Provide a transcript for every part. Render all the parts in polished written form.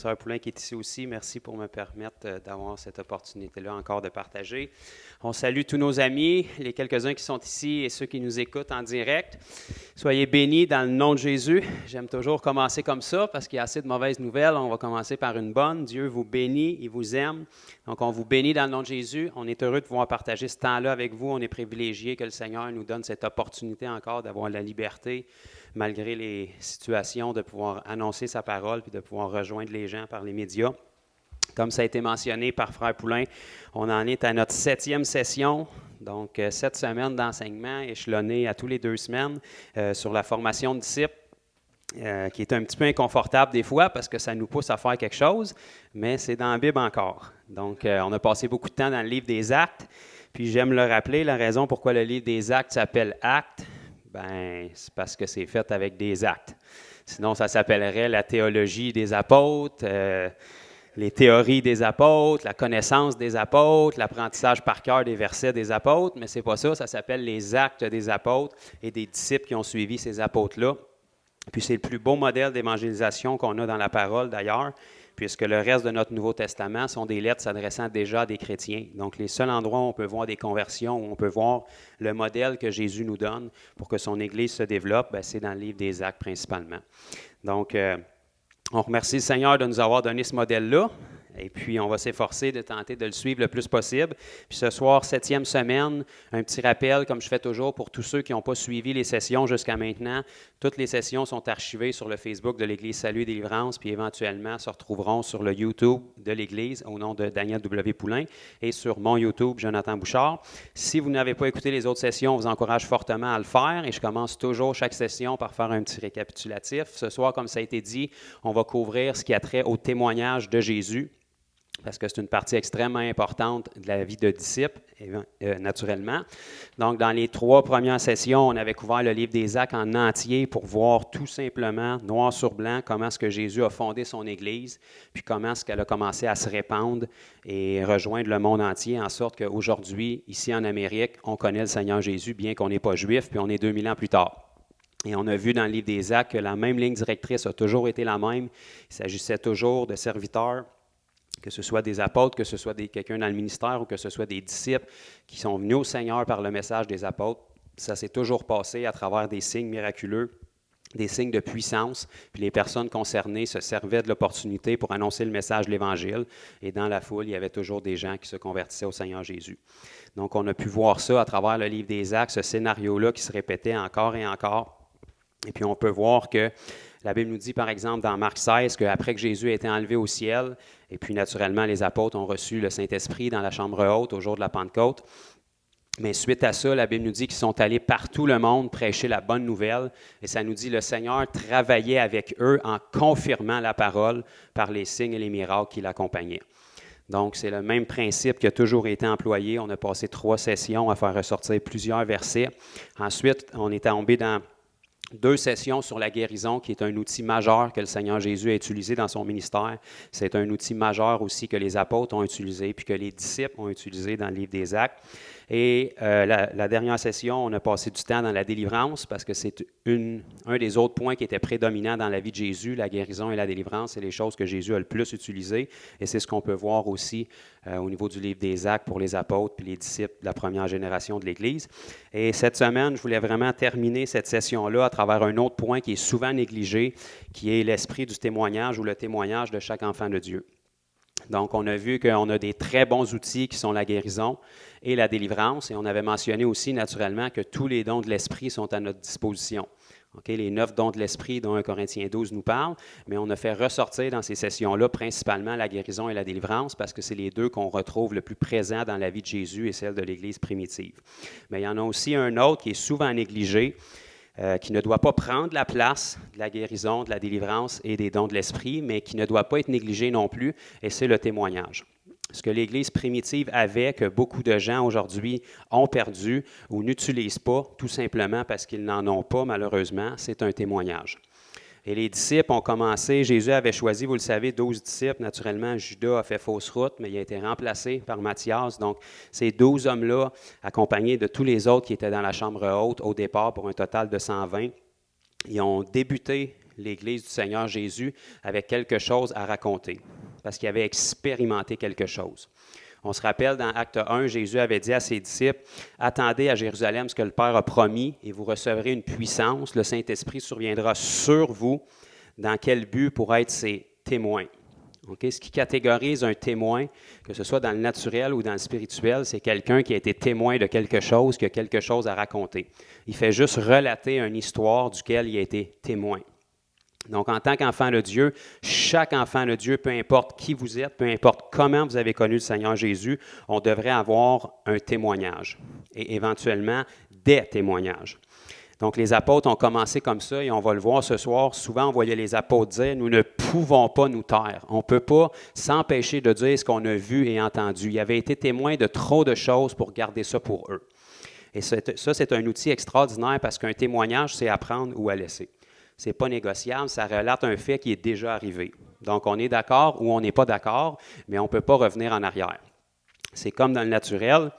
Sœur Poulain qui est ici aussi. Merci pour me permettre d'avoir cette opportunité-là encore de partager. On salue tous nos amis, les quelques-uns qui sont ici et ceux qui nous écoutent en direct. Soyez bénis dans le nom de Jésus. J'aime toujours commencer comme ça parce qu'il y a assez de mauvaises nouvelles. On va commencer par une bonne. Dieu vous bénit, il vous aime. Donc, on vous bénit dans le nom de Jésus. On est heureux de pouvoir partager ce temps-là avec vous. On est privilégiés que le Seigneur nous donne cette opportunité encore d'avoir la liberté, malgré les situations, de pouvoir annoncer sa parole puis de pouvoir rejoindre les gens par les médias. Comme ça a été mentionné par Frère Poulain, on en est à notre 7e session, donc 7 semaines d'enseignement échelonnées à tous les 2 semaines sur la formation de disciples, qui est un petit peu inconfortable des fois parce que ça nous pousse à faire quelque chose, mais c'est dans la Bible encore. Donc, on a passé beaucoup de temps dans le livre des Actes, puis j'aime le rappeler, la raison pourquoi le livre des Actes s'appelle Actes, ben, c'est parce que c'est fait avec des actes. Sinon, ça s'appellerait la théologie des apôtres, les théories des apôtres, la connaissance des apôtres, l'apprentissage par cœur des versets des apôtres, mais c'est pas ça, ça s'appelle les actes des apôtres et des disciples qui ont suivi ces apôtres-là. Puis c'est le plus beau modèle d'évangélisation qu'on a dans la parole d'ailleurs, puisque le reste de notre Nouveau Testament sont des lettres s'adressant déjà à des chrétiens. Donc, les seuls endroits où on peut voir des conversions, où on peut voir le modèle que Jésus nous donne pour que son Église se développe, bien, c'est dans le livre des Actes principalement. Donc, on remercie le Seigneur de nous avoir donné ce modèle-là. Et puis, on va s'efforcer de tenter de le suivre le plus possible. Puis ce soir, 7e semaine, un petit rappel, comme je fais toujours, pour tous ceux qui n'ont pas suivi les sessions jusqu'à maintenant. Toutes les sessions sont archivées sur le Facebook de l'Église Salut et Délivrance, puis éventuellement se retrouveront sur le YouTube de l'Église au nom de Daniel W. Poulain et sur mon YouTube, Jonathan Bouchard. Si vous n'avez pas écouté les autres sessions, on vous encourage fortement à le faire. Et je commence toujours chaque session par faire un petit récapitulatif. Ce soir, comme ça a été dit, on va couvrir ce qui a trait au témoignage de Jésus, parce que c'est une partie extrêmement importante de la vie de disciple, naturellement. Donc, dans les 3 premières sessions, on avait couvert le livre des Actes en entier pour voir tout simplement, noir sur blanc, comment est-ce que Jésus a fondé son Église, puis comment est-ce qu'elle a commencé à se répandre et rejoindre le monde entier, en sorte qu'aujourd'hui, ici en Amérique, on connaît le Seigneur Jésus, bien qu'on n'est pas juif, puis on est 2000 ans plus tard. Et on a vu dans le livre des Actes que la même ligne directrice a toujours été la même. Il s'agissait toujours de serviteurs, que ce soit des apôtres, que ce soit quelqu'un dans le ministère ou que ce soit des disciples qui sont venus au Seigneur par le message des apôtres. Ça s'est toujours passé à travers des signes miraculeux, des signes de puissance, puis les personnes concernées se servaient de l'opportunité pour annoncer le message de l'Évangile, et dans la foule, il y avait toujours des gens qui se convertissaient au Seigneur Jésus. Donc, on a pu voir ça à travers le livre des Actes, ce scénario-là qui se répétait encore et encore. Et puis, on peut voir que la Bible nous dit, par exemple, dans Marc 16, qu'après que Jésus a été enlevé au ciel, et puis naturellement, les apôtres ont reçu le Saint-Esprit dans la chambre haute au jour de la Pentecôte. Mais suite à ça, la Bible nous dit qu'ils sont allés partout le monde prêcher la bonne nouvelle. Et ça nous dit que le Seigneur travaillait avec eux en confirmant la parole par les signes et les miracles qui l'accompagnaient. Donc, c'est le même principe qui a toujours été employé. On a passé 3 sessions à faire ressortir plusieurs versets. Ensuite, on est tombé dans 2 sessions sur la guérison, qui est un outil majeur que le Seigneur Jésus a utilisé dans son ministère. C'est un outil majeur aussi que les apôtres ont utilisé, puis que les disciples ont utilisé dans le livre des Actes. Et la dernière session, on a passé du temps dans la délivrance, parce que c'est un des autres points qui était prédominant dans la vie de Jésus, la guérison et la délivrance. C'est les choses que Jésus a le plus utilisées. Et c'est ce qu'on peut voir aussi au niveau du livre des Actes pour les apôtres puis les disciples de la première génération de l'Église. Et cette semaine, je voulais vraiment terminer cette session-là à travers un autre point qui est souvent négligé, qui est l'esprit du témoignage ou le témoignage de chaque enfant de Dieu. Donc, on a vu qu'on a des très bons outils qui sont la guérison et la délivrance. Et on avait mentionné aussi, naturellement, que tous les dons de l'Esprit sont à notre disposition. Okay, les 9 dons de l'Esprit dont 1 Corinthiens 12 nous parle, mais on a fait ressortir dans ces sessions-là principalement la guérison et la délivrance parce que c'est les 2 qu'on retrouve le plus présents dans la vie de Jésus et celle de l'Église primitive. Mais il y en a aussi un autre qui est souvent négligé, qui ne doit pas prendre la place de la guérison, de la délivrance et des dons de l'Esprit, mais qui ne doit pas être négligé non plus, et c'est le témoignage. Ce que l'Église primitive avait, que beaucoup de gens aujourd'hui ont perdu ou n'utilisent pas, tout simplement parce qu'ils n'en ont pas, malheureusement, c'est un témoignage. Et les disciples ont commencé, Jésus avait choisi, vous le savez, 12 disciples. Naturellement, Judas a fait fausse route, mais il a été remplacé par Matthias. Donc, ces 12 hommes-là, accompagnés de tous les autres qui étaient dans la chambre haute au départ pour un total de 120, ils ont débuté l'Église du Seigneur Jésus avec quelque chose à raconter, parce qu'il avait expérimenté quelque chose. On se rappelle dans Acte 1, Jésus avait dit à ses disciples, « Attendez à Jérusalem ce que le Père a promis, et vous recevrez une puissance, le Saint-Esprit surviendra sur vous. Dans quel but? Pour être ses témoins. » Okay? Ce qui catégorise un témoin, que ce soit dans le naturel ou dans le spirituel, c'est quelqu'un qui a été témoin de quelque chose, qui a quelque chose à raconter. Il fait juste relater une histoire duquel il a été témoin. Donc, en tant qu'enfant de Dieu, chaque enfant de Dieu, peu importe qui vous êtes, peu importe comment vous avez connu le Seigneur Jésus, on devrait avoir un témoignage et éventuellement des témoignages. Donc, les apôtres ont commencé comme ça et on va le voir ce soir. Souvent, on voyait les apôtres dire « Nous ne pouvons pas nous taire. On ne peut pas s'empêcher de dire ce qu'on a vu et entendu. » Ils avaient été témoins de trop de choses pour garder ça pour eux. Et ça, c'est un outil extraordinaire parce qu'un témoignage, c'est à prendre ou à laisser. Ce n'est pas négociable, ça relate un fait qui est déjà arrivé. Donc, on est d'accord ou on n'est pas d'accord, mais on ne peut pas revenir en arrière. C'est comme dans le naturel.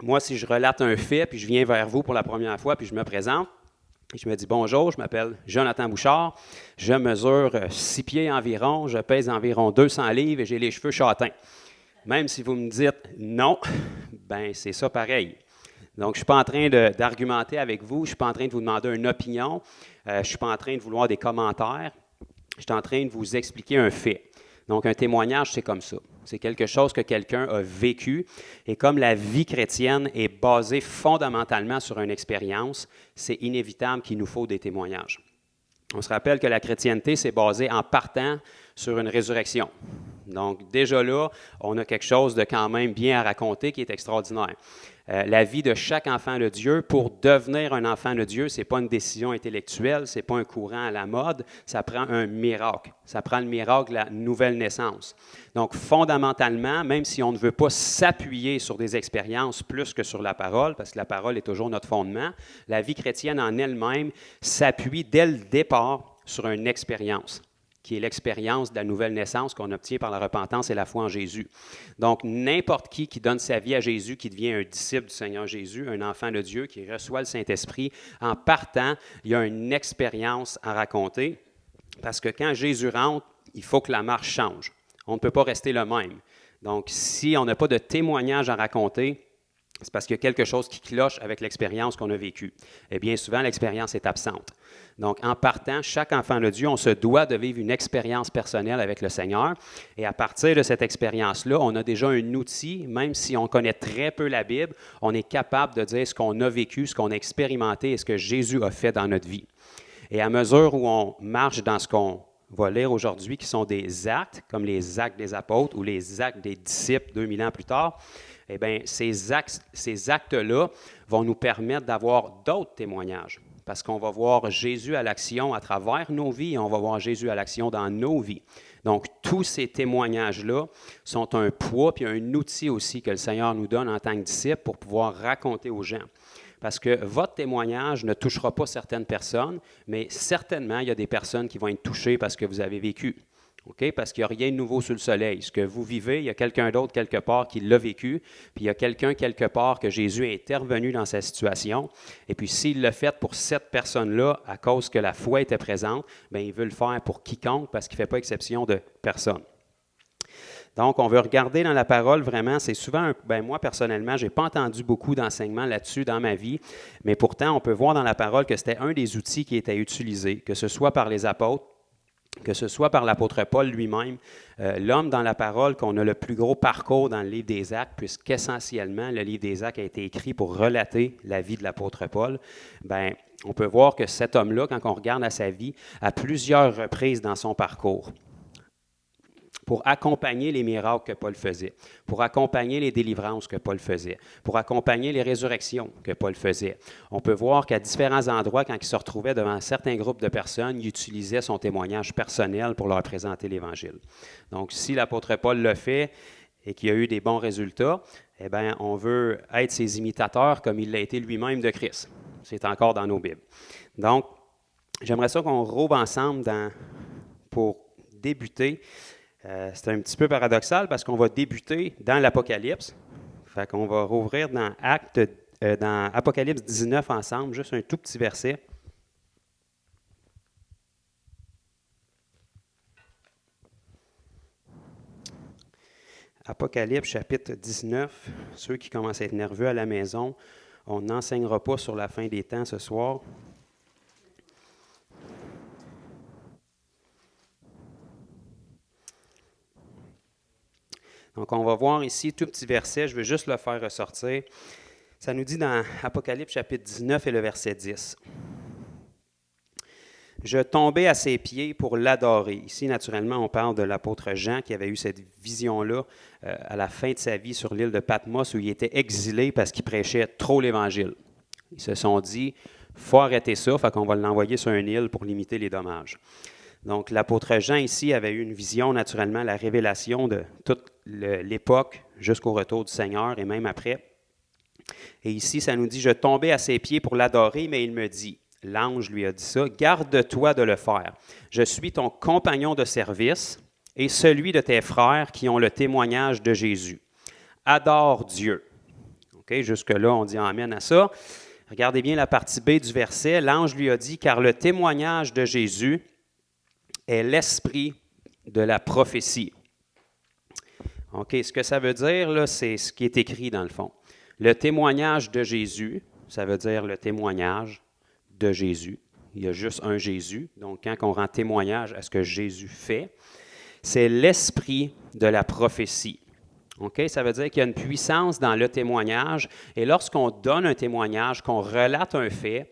Moi, si je relate un fait, puis je viens vers vous pour la première fois, puis je me présente, et je me dis « Bonjour, je m'appelle Jonathan Bouchard, je mesure 6 pieds environ, je pèse environ 200 livres et j'ai les cheveux châtains. » Même si vous me dites « Non », ben c'est ça pareil. Donc, je ne suis pas en train d'argumenter avec vous, je ne suis pas en train de vous demander une opinion, je ne suis pas en train de vouloir des commentaires, je suis en train de vous expliquer un fait. Donc, un témoignage, c'est comme ça. C'est quelque chose que quelqu'un a vécu. Et comme la vie chrétienne est basée fondamentalement sur une expérience, c'est inévitable qu'il nous faut des témoignages. On se rappelle que la chrétienté, c'est basé en partant sur une résurrection. Donc, déjà là, on a quelque chose de quand même bien à raconter qui est extraordinaire. La vie de chaque enfant de Dieu, pour devenir un enfant de Dieu, ce n'est pas une décision intellectuelle, ce n'est pas un courant à la mode, ça prend un miracle. Ça prend le miracle de la nouvelle naissance. Donc, fondamentalement, même si on ne veut pas s'appuyer sur des expériences plus que sur la parole, parce que la parole est toujours notre fondement, la vie chrétienne en elle-même s'appuie dès le départ sur une expérience, qui est l'expérience de la nouvelle naissance qu'on obtient par la repentance et la foi en Jésus. Donc, n'importe qui donne sa vie à Jésus, qui devient un disciple du Seigneur Jésus, un enfant de Dieu, qui reçoit le Saint-Esprit, en partant, il y a une expérience à raconter, parce que quand Jésus rentre, il faut que la marche change. On ne peut pas rester le même. Donc, si on n'a pas de témoignage à raconter, c'est parce qu'il y a quelque chose qui cloche avec l'expérience qu'on a vécue. Et bien souvent, l'expérience est absente. Donc, en partant, chaque enfant de Dieu, on se doit de vivre une expérience personnelle avec le Seigneur. Et à partir de cette expérience-là, on a déjà un outil, même si on connaît très peu la Bible, on est capable de dire ce qu'on a vécu, ce qu'on a expérimenté et ce que Jésus a fait dans notre vie. Et à mesure où on marche dans ce qu'on va lire aujourd'hui, qui sont des actes, comme les actes des apôtres ou les actes des disciples 2000 ans plus tard, eh bien, ces actes-là vont nous permettre d'avoir d'autres témoignages. Parce qu'on va voir Jésus à l'action à travers nos vies et on va voir Jésus à l'action dans nos vies. Donc, tous ces témoignages-là sont un poids puis un outil aussi que le Seigneur nous donne en tant que disciples pour pouvoir raconter aux gens. Parce que votre témoignage ne touchera pas certaines personnes, mais certainement, il y a des personnes qui vont être touchées parce que vous avez vécu. Okay? Parce qu'il n'y a rien de nouveau sous le soleil. Ce que vous vivez, il y a quelqu'un d'autre quelque part qui l'a vécu, puis il y a quelqu'un quelque part que Jésus est intervenu dans sa situation. Et puis s'il l'a fait pour cette personne-là, à cause que la foi était présente, bien, il veut le faire pour quiconque parce qu'il ne fait pas exception de personne. Donc, on veut regarder dans la parole vraiment, c'est souvent, moi personnellement, je n'ai pas entendu beaucoup d'enseignements là-dessus dans ma vie, mais pourtant, on peut voir dans la parole que c'était un des outils qui était utilisé, que ce soit par les apôtres, que ce soit par l'apôtre Paul lui-même, l'homme dans la parole qu'on a le plus gros parcours dans le livre des Actes, puisqu'essentiellement, le livre des Actes a été écrit pour relater la vie de l'apôtre Paul, bien, on peut voir que cet homme-là, quand on regarde à sa vie, à plusieurs reprises dans son parcours, pour accompagner les miracles que Paul faisait, pour accompagner les délivrances que Paul faisait, pour accompagner les résurrections que Paul faisait. On peut voir qu'à différents endroits, quand il se retrouvait devant certains groupes de personnes, il utilisait son témoignage personnel pour leur présenter l'Évangile. Donc, si l'apôtre Paul le fait et qu'il a eu des bons résultats, eh bien, on veut être ses imitateurs comme il l'a été lui-même de Christ. C'est encore dans nos Bibles. Donc, j'aimerais ça qu'on rouvre ensemble pour débuter. C'est un petit peu paradoxal parce qu'on va débuter dans l'Apocalypse. Fait qu'on va rouvrir dans Apocalypse 19 ensemble, juste un tout petit verset. Apocalypse chapitre 19. Ceux qui commencent à être nerveux à la maison, on n'enseignera pas sur la fin des temps ce soir. Donc, on va voir ici tout petit verset, je vais juste le faire ressortir. Ça nous dit dans Apocalypse chapitre 19 et le verset 10. Je tombais à ses pieds pour l'adorer. Ici, naturellement, on parle de l'apôtre Jean qui avait eu cette vision-là à la fin de sa vie sur l'île de Patmos où il était exilé parce qu'il prêchait trop l'Évangile. Ils se sont dit, il faut arrêter ça, fait qu'on va l'envoyer sur une île pour limiter les dommages. Donc, l'apôtre Jean ici avait eu une vision, naturellement, la révélation de toute l'époque jusqu'au retour du Seigneur et même après. Et ici, ça nous dit, je tombais à ses pieds pour l'adorer, mais il me dit, l'ange lui a dit ça, « Garde-toi de le faire. Je suis ton compagnon de service et celui de tes frères qui ont le témoignage de Jésus. Adore Dieu. » OK, jusque-là, on dit amen à ça. Regardez bien la partie B du verset. L'ange lui a dit, « Car le témoignage de Jésus est l'esprit de la prophétie. » OK, ce que ça veut dire, là, c'est ce qui est écrit dans le fond. Le témoignage de Jésus, ça veut dire le témoignage de Jésus. Il y a juste un Jésus. Donc, quand on rend témoignage à ce que Jésus fait, c'est l'esprit de la prophétie. OK? Ça veut dire qu'il y a une puissance dans le témoignage. Et lorsqu'on donne un témoignage, qu'on relate un fait,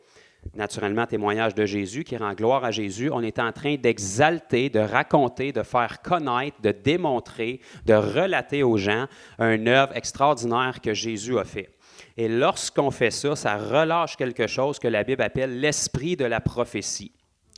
naturellement, témoignage de Jésus, qui rend gloire à Jésus, on est en train d'exalter, de raconter, de faire connaître, de démontrer, de relater aux gens une œuvre extraordinaire que Jésus a fait. Et lorsqu'on fait ça, ça relâche quelque chose que la Bible appelle l'esprit de la prophétie.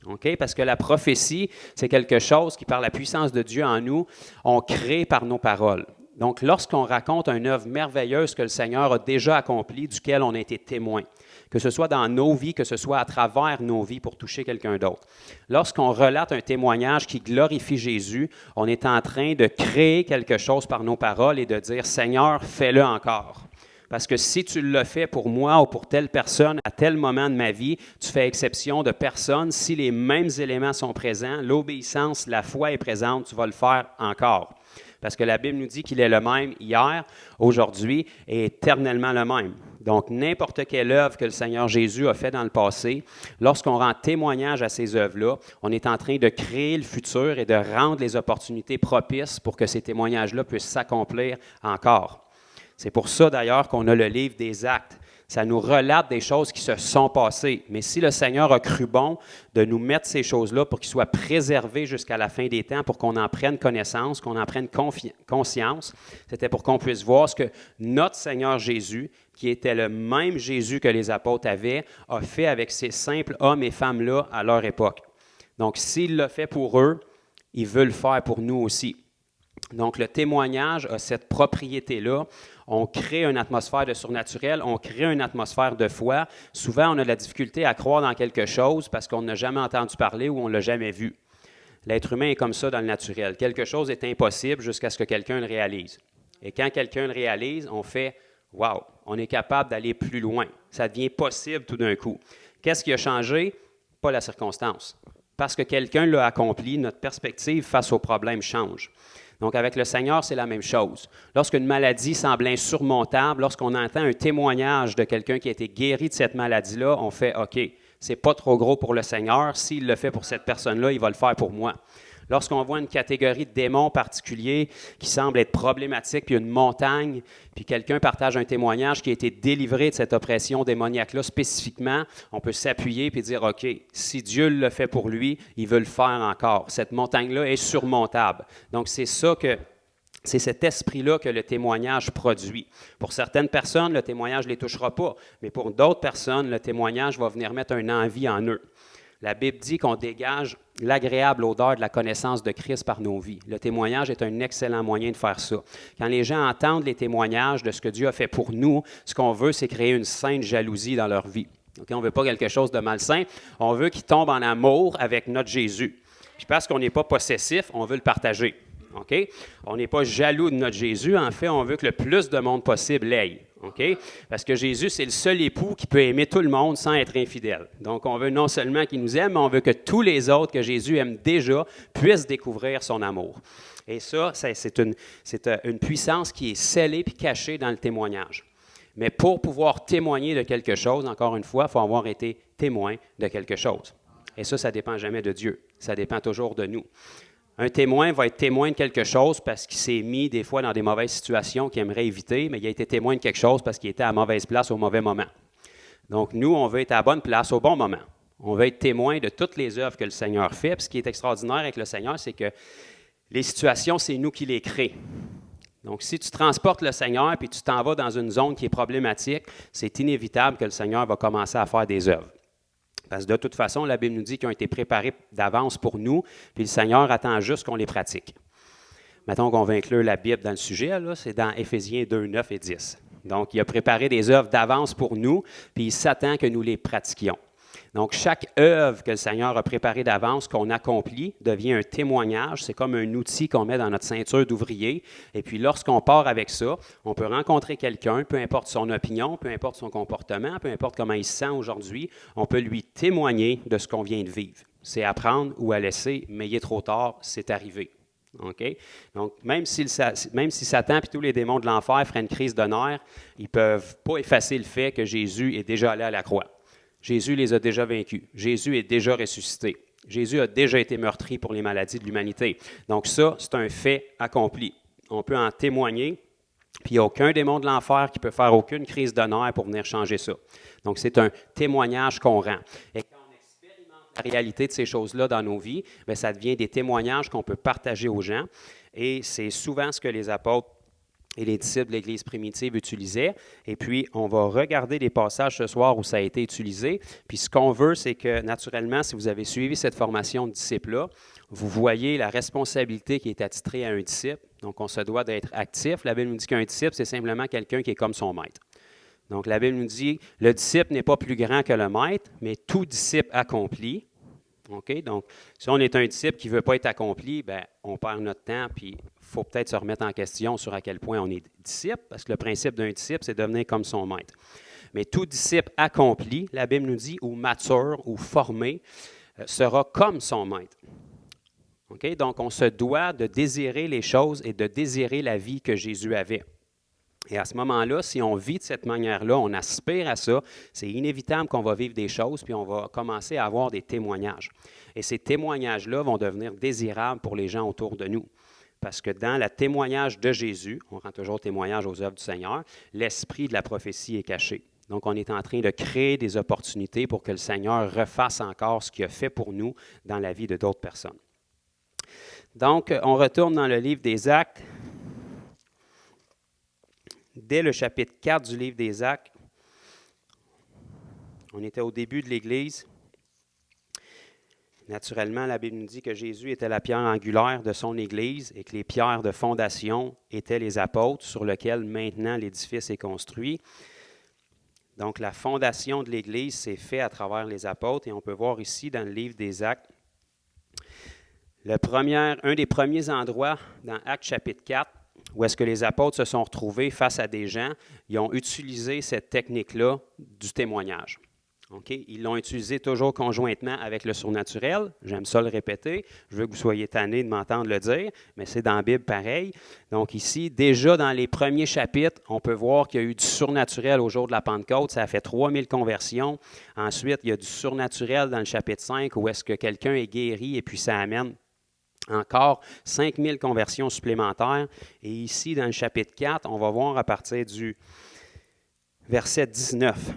Okay? Parce que la prophétie, c'est quelque chose qui, par la puissance de Dieu en nous, on crée par nos paroles. Donc, lorsqu'on raconte une œuvre merveilleuse que le Seigneur a déjà accomplie, duquel on a été témoin, que ce soit dans nos vies, que ce soit à travers nos vies pour toucher quelqu'un d'autre. Lorsqu'on relate un témoignage qui glorifie Jésus, on est en train de créer quelque chose par nos paroles et de dire « Seigneur, fais-le encore ». Parce que si tu le fais pour moi ou pour telle personne à tel moment de ma vie, tu fais exception de personne. Si les mêmes éléments sont présents, l'obéissance, la foi est présente, tu vas le faire encore. Parce que la Bible nous dit qu'il est le même hier, aujourd'hui et éternellement le même. Donc, n'importe quelle œuvre que le Seigneur Jésus a fait dans le passé, lorsqu'on rend témoignage à ces œuvres-là, on est en train de créer le futur et de rendre les opportunités propices pour que ces témoignages-là puissent s'accomplir encore. C'est pour ça, d'ailleurs, qu'on a le livre des Actes. Ça nous relate des choses qui se sont passées. Mais si le Seigneur a cru bon de nous mettre ces choses-là pour qu'ils soient préservés jusqu'à la fin des temps, pour qu'on en prenne connaissance, qu'on en prenne conscience, c'était pour qu'on puisse voir ce que notre Seigneur Jésus, qui était le même Jésus que les apôtres avaient, a fait avec ces simples hommes et femmes-là à leur époque. Donc, s'il l'a fait pour eux, il veut le faire pour nous aussi. Donc, le témoignage a cette propriété-là. On crée une atmosphère de surnaturel, on crée une atmosphère de foi. Souvent, on a de la difficulté à croire dans quelque chose parce qu'on n'a jamais entendu parler ou on ne l'a jamais vu. L'être humain est comme ça dans le naturel. Quelque chose est impossible jusqu'à ce que quelqu'un le réalise. Et quand quelqu'un le réalise, on fait « Wow! » On est capable d'aller plus loin. Ça devient possible tout d'un coup. Qu'est-ce qui a changé? Pas la circonstance. Parce que quelqu'un l'a accompli, notre perspective face au problème change. Donc, avec le Seigneur, c'est la même chose. Lorsqu'une maladie semble insurmontable, lorsqu'on entend un témoignage de quelqu'un qui a été guéri de cette maladie-là, on fait « OK, c'est pas trop gros pour le Seigneur. S'il le fait pour cette personne-là, il va le faire pour moi. » Lorsqu'on voit une catégorie de démons particuliers qui semble être problématique, puis une montagne, puis quelqu'un partage un témoignage qui a été délivré de cette oppression démoniaque-là spécifiquement, on peut s'appuyer et dire, OK, si Dieu le fait pour lui, il veut le faire encore. Cette montagne-là est surmontable. Donc, c'est cet esprit-là que le témoignage produit. Pour certaines personnes, le témoignage ne les touchera pas, mais pour d'autres personnes, le témoignage va venir mettre une envie en eux. La Bible dit qu'on dégage l'agréable odeur de la connaissance de Christ par nos vies. Le témoignage est un excellent moyen de faire ça. Quand les gens entendent les témoignages de ce que Dieu a fait pour nous, ce qu'on veut, c'est créer une sainte jalousie dans leur vie. Okay? On ne veut pas quelque chose de malsain. On veut qu'ils tombent en amour avec notre Jésus. Puis parce qu'on n'est pas possessif, on veut le partager. Okay? On n'est pas jaloux de notre Jésus. En fait, on veut que le plus de monde possible l'aille. Okay? Parce que Jésus, c'est le seul époux qui peut aimer tout le monde sans être infidèle. Donc, on veut non seulement qu'il nous aime, mais on veut que tous les autres que Jésus aime déjà puissent découvrir son amour. Et ça, c'est une puissance qui est scellée puis cachée dans le témoignage. Mais pour pouvoir témoigner de quelque chose, encore une fois, il faut avoir été témoin de quelque chose. Et ça ne dépend jamais de Dieu. Ça dépend toujours de nous. Un témoin va être témoin de quelque chose parce qu'il s'est mis des fois dans des mauvaises situations qu'il aimerait éviter, mais il a été témoin de quelque chose parce qu'il était à mauvaise place au mauvais moment. Donc, nous, on veut être à la bonne place au bon moment. On veut être témoin de toutes les œuvres que le Seigneur fait. Puis ce qui est extraordinaire avec le Seigneur, c'est que les situations, c'est nous qui les créons. Donc, si tu transportes le Seigneur et tu t'en vas dans une zone qui est problématique, c'est inévitable que le Seigneur va commencer à faire des œuvres. Parce que de toute façon, la Bible nous dit qu'ils ont été préparés d'avance pour nous, puis le Seigneur attend juste qu'on les pratique. Mettons qu'on va inclure la Bible dans le sujet, là, c'est dans Éphésiens 2, 9 et 10. Donc, il a préparé des œuvres d'avance pour nous, puis il s'attend que nous les pratiquions. Donc, chaque œuvre que le Seigneur a préparée d'avance, qu'on accomplit, devient un témoignage. C'est comme un outil qu'on met dans notre ceinture d'ouvrier. Et puis, lorsqu'on part avec ça, on peut rencontrer quelqu'un, peu importe son opinion, peu importe son comportement, peu importe comment il se sent aujourd'hui, on peut lui témoigner de ce qu'on vient de vivre. C'est à prendre ou à laisser, mais il est trop tard, c'est arrivé. Okay? Donc, même si Satan et tous les démons de l'enfer feraient une crise de nerfs, ils ne peuvent pas effacer le fait que Jésus est déjà allé à la croix. Jésus les a déjà vaincus. Jésus est déjà ressuscité. Jésus a déjà été meurtri pour les maladies de l'humanité. Donc ça, c'est un fait accompli. On peut en témoigner, puis il n'y a aucun démon de l'enfer qui peut faire aucune crise de nerfs pour venir changer ça. Donc c'est un témoignage qu'on rend. Et quand on expérimente la réalité de ces choses-là dans nos vies, bien, ça devient des témoignages qu'on peut partager aux gens. Et c'est souvent ce que les apôtres et les disciples de l'Église primitive utilisaient. Et puis, on va regarder les passages ce soir où ça a été utilisé. Puis, ce qu'on veut, c'est que, naturellement, si vous avez suivi cette formation de disciples-là, vous voyez la responsabilité qui est attitrée à un disciple. Donc, on se doit d'être actif. La Bible nous dit qu'un disciple, c'est simplement quelqu'un qui est comme son maître. Donc, la Bible nous dit, le disciple n'est pas plus grand que le maître, mais tout disciple accompli. Okay? Donc, si on est un disciple qui ne veut pas être accompli, bien, on perd notre temps, puis il faut peut-être se remettre en question sur à quel point on est disciple, parce que le principe d'un disciple, c'est de devenir comme son maître. Mais tout disciple accompli, la Bible nous dit, ou mature, ou formé, sera comme son maître. Okay? Donc, on se doit de désirer les choses et de désirer la vie que Jésus avait. Et à ce moment-là, si on vit de cette manière-là, on aspire à ça, c'est inévitable qu'on va vivre des choses, puis on va commencer à avoir des témoignages. Et ces témoignages-là vont devenir désirables pour les gens autour de nous. Parce que dans le témoignage de Jésus, on rend toujours témoignage aux œuvres du Seigneur, l'esprit de la prophétie est caché. Donc, on est en train de créer des opportunités pour que le Seigneur refasse encore ce qu'il a fait pour nous dans la vie de d'autres personnes. Donc, on retourne dans le livre des Actes. Dès le chapitre 4 du livre des Actes, on était au début de l'Église. Naturellement, la Bible nous dit que Jésus était la pierre angulaire de son Église et que les pierres de fondation étaient les apôtres sur lesquels maintenant l'édifice est construit. Donc, la fondation de l'Église s'est faite à travers les apôtres et on peut voir ici dans le livre des Actes, un des premiers endroits dans Actes chapitre 4, où est-ce que les apôtres se sont retrouvés face à des gens, ils ont utilisé cette technique-là du témoignage. Okay? Ils l'ont utilisé toujours conjointement avec le surnaturel. J'aime ça le répéter. Je veux que vous soyez tannés de m'entendre le dire, mais c'est dans la Bible pareil. Donc ici, déjà dans les premiers chapitres, on peut voir qu'il y a eu du surnaturel au jour de la Pentecôte. Ça a fait 3000 conversions. Ensuite, il y a du surnaturel dans le chapitre 5, où est-ce que quelqu'un est guéri et puis ça amène encore 5000 conversions supplémentaires. Et ici, dans le chapitre 4, on va voir à partir du verset 19.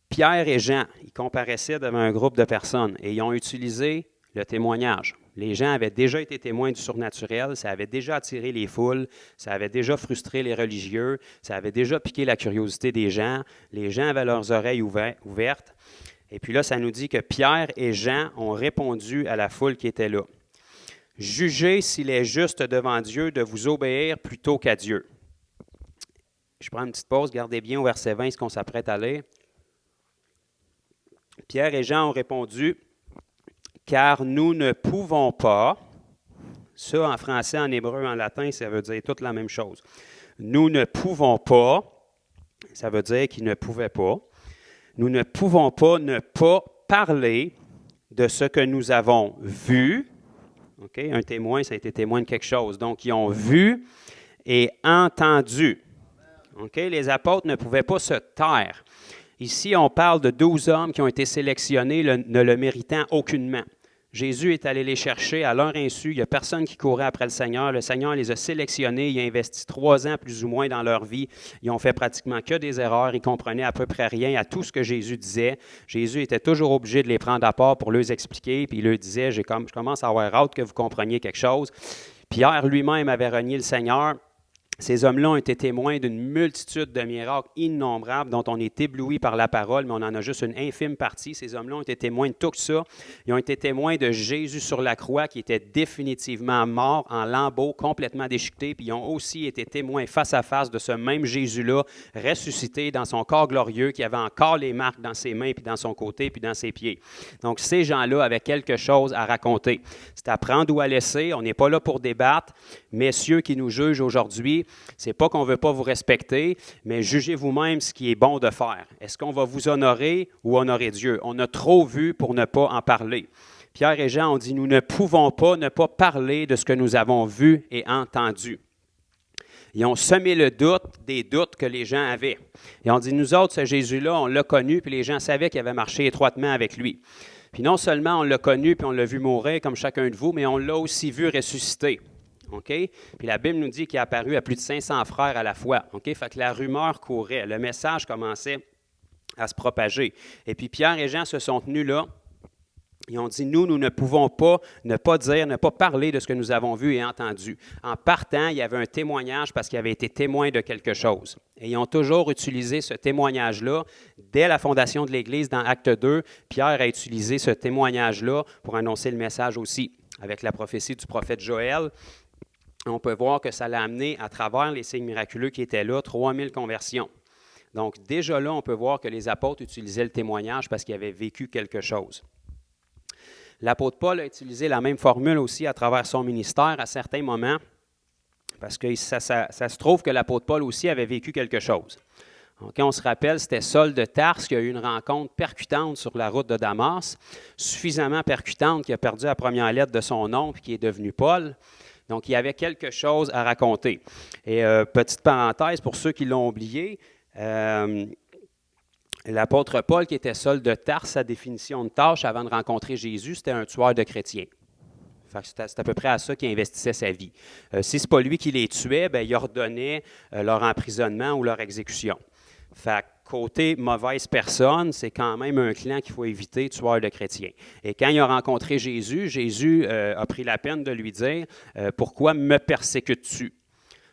Pierre et Jean, ils comparaissaient devant un groupe de personnes et ils ont utilisé le témoignage. Les gens avaient déjà été témoins du surnaturel, ça avait déjà attiré les foules, ça avait déjà frustré les religieux, ça avait déjà piqué la curiosité des gens. Les gens avaient leurs oreilles ouvertes. Et puis là, ça nous dit que Pierre et Jean ont répondu à la foule qui était là. « Jugez s'il est juste devant Dieu de vous obéir plutôt qu'à Dieu. » Je prends une petite pause, gardez bien au verset 20 ce qu'on s'apprête à lire. Pierre et Jean ont répondu, « Car nous ne pouvons pas », ça en français, en hébreu, en latin, ça veut dire toute la même chose. « Nous ne pouvons pas », ça veut dire qu'ils ne pouvaient pas, « nous ne pouvons pas ne pas parler de ce que nous avons vu, Okay? Un témoin, ça a été témoin de quelque chose. Donc, ils ont vu et entendu. Okay? Les apôtres ne pouvaient pas se taire. Ici, on parle de 12 hommes qui ont été sélectionnés ne le méritant aucunement. Jésus est allé les chercher à leur insu. Il n'y a personne qui courait après le Seigneur. Le Seigneur les a sélectionnés. Il a investi 3 ans plus ou moins dans leur vie. Ils ont fait pratiquement que des erreurs. Ils comprenaient à peu près rien à tout ce que Jésus disait. Jésus était toujours obligé de les prendre à part pour leur expliquer. Puis il leur disait, je commence à avoir hâte que vous compreniez quelque chose. Pierre lui-même avait renié le Seigneur. Ces hommes-là ont été témoins d'une multitude de miracles innombrables dont on est ébloui par la parole, mais on en a juste une infime partie. Ces hommes-là ont été témoins de tout ça. Ils ont été témoins de Jésus sur la croix qui était définitivement mort, en lambeaux, complètement déchiqueté. Puis ils ont aussi été témoins face à face de ce même Jésus-là, ressuscité dans son corps glorieux, qui avait encore les marques dans ses mains, puis dans son côté, puis dans ses pieds. Donc ces gens-là avaient quelque chose à raconter. C'est à prendre ou à laisser. On n'est pas là pour débattre. Messieurs qui nous jugent aujourd'hui, c'est pas qu'on ne veut pas vous respecter, mais jugez vous-même ce qui est bon de faire. Est-ce qu'on va vous honorer ou honorer Dieu? On a trop vu pour ne pas en parler. Pierre et Jean ont dit, nous ne pouvons pas ne pas parler de ce que nous avons vu et entendu. Ils ont semé le doute des doutes que les gens avaient. Ils ont dit, nous autres, ce Jésus-là, on l'a connu, puis les gens savaient qu'il avait marché étroitement avec lui. Puis non seulement on l'a connu, puis on l'a vu mourir comme chacun de vous, mais on l'a aussi vu ressusciter. Okay? Puis la Bible nous dit qu'il est apparu à plus de 500 frères à la fois. Okay? Fait que la rumeur courait, le message commençait à se propager. Et puis Pierre et Jean se sont tenus là. Ils ont dit, nous ne pouvons pas ne pas dire, ne pas parler de ce que nous avons vu et entendu. En partant, il y avait un témoignage parce qu'ils avaient été témoins de quelque chose. Et ils ont toujours utilisé ce témoignage-là. Dès la fondation de l'Église, dans Acte 2, Pierre a utilisé ce témoignage-là pour annoncer le message aussi. Avec la prophétie du prophète Joël, on peut voir que ça l'a amené, à travers les signes miraculeux qui étaient là, 3000 conversions. Donc, déjà là, on peut voir que les apôtres utilisaient le témoignage parce qu'ils avaient vécu quelque chose. L'apôtre Paul a utilisé la même formule aussi à travers son ministère à certains moments, parce que ça se trouve que l'apôtre Paul aussi avait vécu quelque chose. Okay, on se rappelle, c'était Saul de Tarse qui a eu une rencontre percutante sur la route de Damas, suffisamment percutante qu'il a perdu la première lettre de son nom et qui est devenu Paul. Donc, il y avait quelque chose à raconter. Et petite parenthèse, pour ceux qui l'ont oublié, l'apôtre Paul, qui était Saul de Tarse, sa définition de tâche avant de rencontrer Jésus, c'était un tueur de chrétiens. C'est à peu près à ça qu'il investissait sa vie. Si ce n'est pas lui qui les tuait, bien, il ordonnait leur emprisonnement ou leur exécution. Fait côté mauvaise personne, c'est quand même un clan qu'il faut éviter, tueur de chrétiens. Et quand il a rencontré Jésus, Jésus a pris la peine de lui dire « Pourquoi me persécutes-tu? »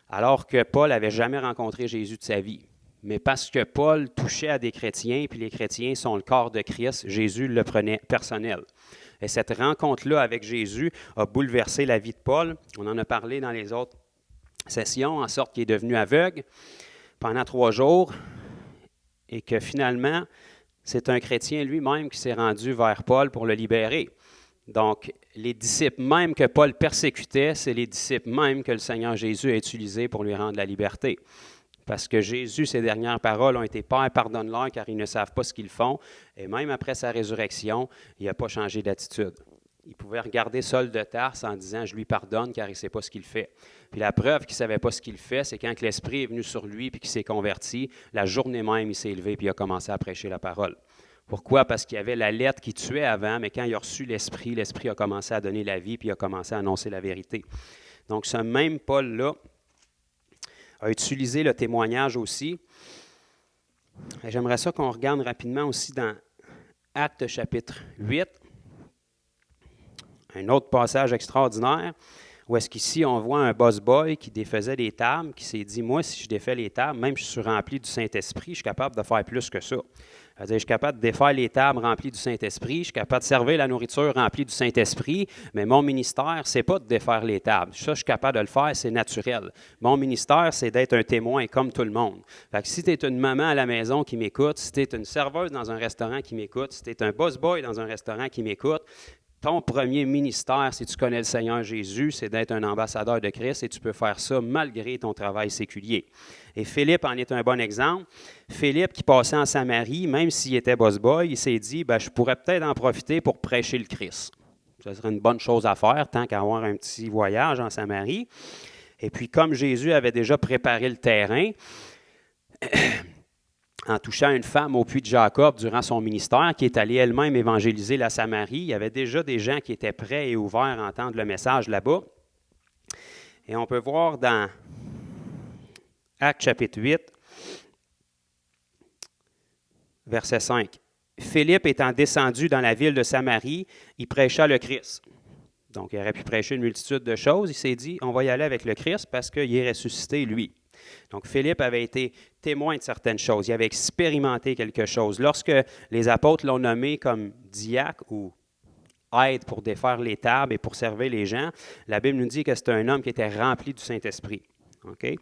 Alors que Paul n'avait jamais rencontré Jésus de sa vie. Mais parce que Paul touchait à des chrétiens, puis les chrétiens sont le corps de Christ, Jésus le prenait personnel. Et cette rencontre-là avec Jésus a bouleversé la vie de Paul. On en a parlé dans les autres sessions, en sorte qu'il est devenu aveugle pendant 3 jours. Et que finalement, c'est un chrétien lui-même qui s'est rendu vers Paul pour le libérer. Donc, les disciples même que Paul persécutait, c'est les disciples même que le Seigneur Jésus a utilisés pour lui rendre la liberté. Parce que Jésus, ses dernières paroles ont été « Père, pardonne-leur car ils ne savent pas ce qu'ils font ». Et même après sa résurrection, il n'a pas changé d'attitude. Il pouvait regarder Saul de Tarse en disant « Je lui pardonne car il ne sait pas ce qu'il fait ». Puis la preuve qu'il ne savait pas ce qu'il fait, c'est quand l'Esprit est venu sur lui et qu'il s'est converti, la journée même, il s'est levé et il a commencé à prêcher la parole. Pourquoi? Parce qu'il y avait la lettre qui tuait avant, mais quand il a reçu l'Esprit a commencé à donner la vie puis il a commencé à annoncer la vérité. Donc ce même Paul-là a utilisé le témoignage aussi. Et j'aimerais ça qu'on regarde rapidement aussi dans Actes chapitre 8. Un autre passage extraordinaire, où est-ce qu'ici, on voit un boss boy qui défaisait des tables, qui s'est dit, moi, si je défais les tables, même si je suis rempli du Saint-Esprit, je suis capable de faire plus que ça. C'est-à-dire, je suis capable de défaire les tables remplies du Saint-Esprit, je suis capable de servir la nourriture remplie du Saint-Esprit, mais mon ministère, c'est pas de défaire les tables. Ça, je suis capable de le faire, c'est naturel. Mon ministère, c'est d'être un témoin comme tout le monde. Fait que si tu es une maman à la maison qui m'écoute, si tu es une serveuse dans un restaurant qui m'écoute, si tu es un boss boy dans un restaurant qui m'écoute, ton premier ministère, si tu connais le Seigneur Jésus, c'est d'être un ambassadeur de Christ et tu peux faire ça malgré ton travail séculier. Et Philippe en est un bon exemple. Philippe qui passait en Samarie, même s'il était boss boy, il s'est dit, je pourrais peut-être en profiter pour prêcher le Christ. Ce serait une bonne chose à faire, tant qu'à avoir un petit voyage en Samarie. Et puis, comme Jésus avait déjà préparé le terrain, en touchant une femme au puits de Jacob durant son ministère, qui est allée elle-même évangéliser la Samarie, il y avait déjà des gens qui étaient prêts et ouverts à entendre le message là-bas. Et on peut voir dans Actes chapitre 8, verset 5. Philippe étant descendu dans la ville de Samarie, il prêcha le Christ. Donc, il aurait pu prêcher une multitude de choses. Il s'est dit, on va y aller avec le Christ parce qu'il est ressuscité, lui. Donc, Philippe avait été témoin de certaines choses. Il avait expérimenté quelque chose. Lorsque les apôtres l'ont nommé comme diacre ou aide pour défaire les tables et pour servir les gens, la Bible nous dit que c'était un homme qui était rempli du Saint-Esprit. Okay?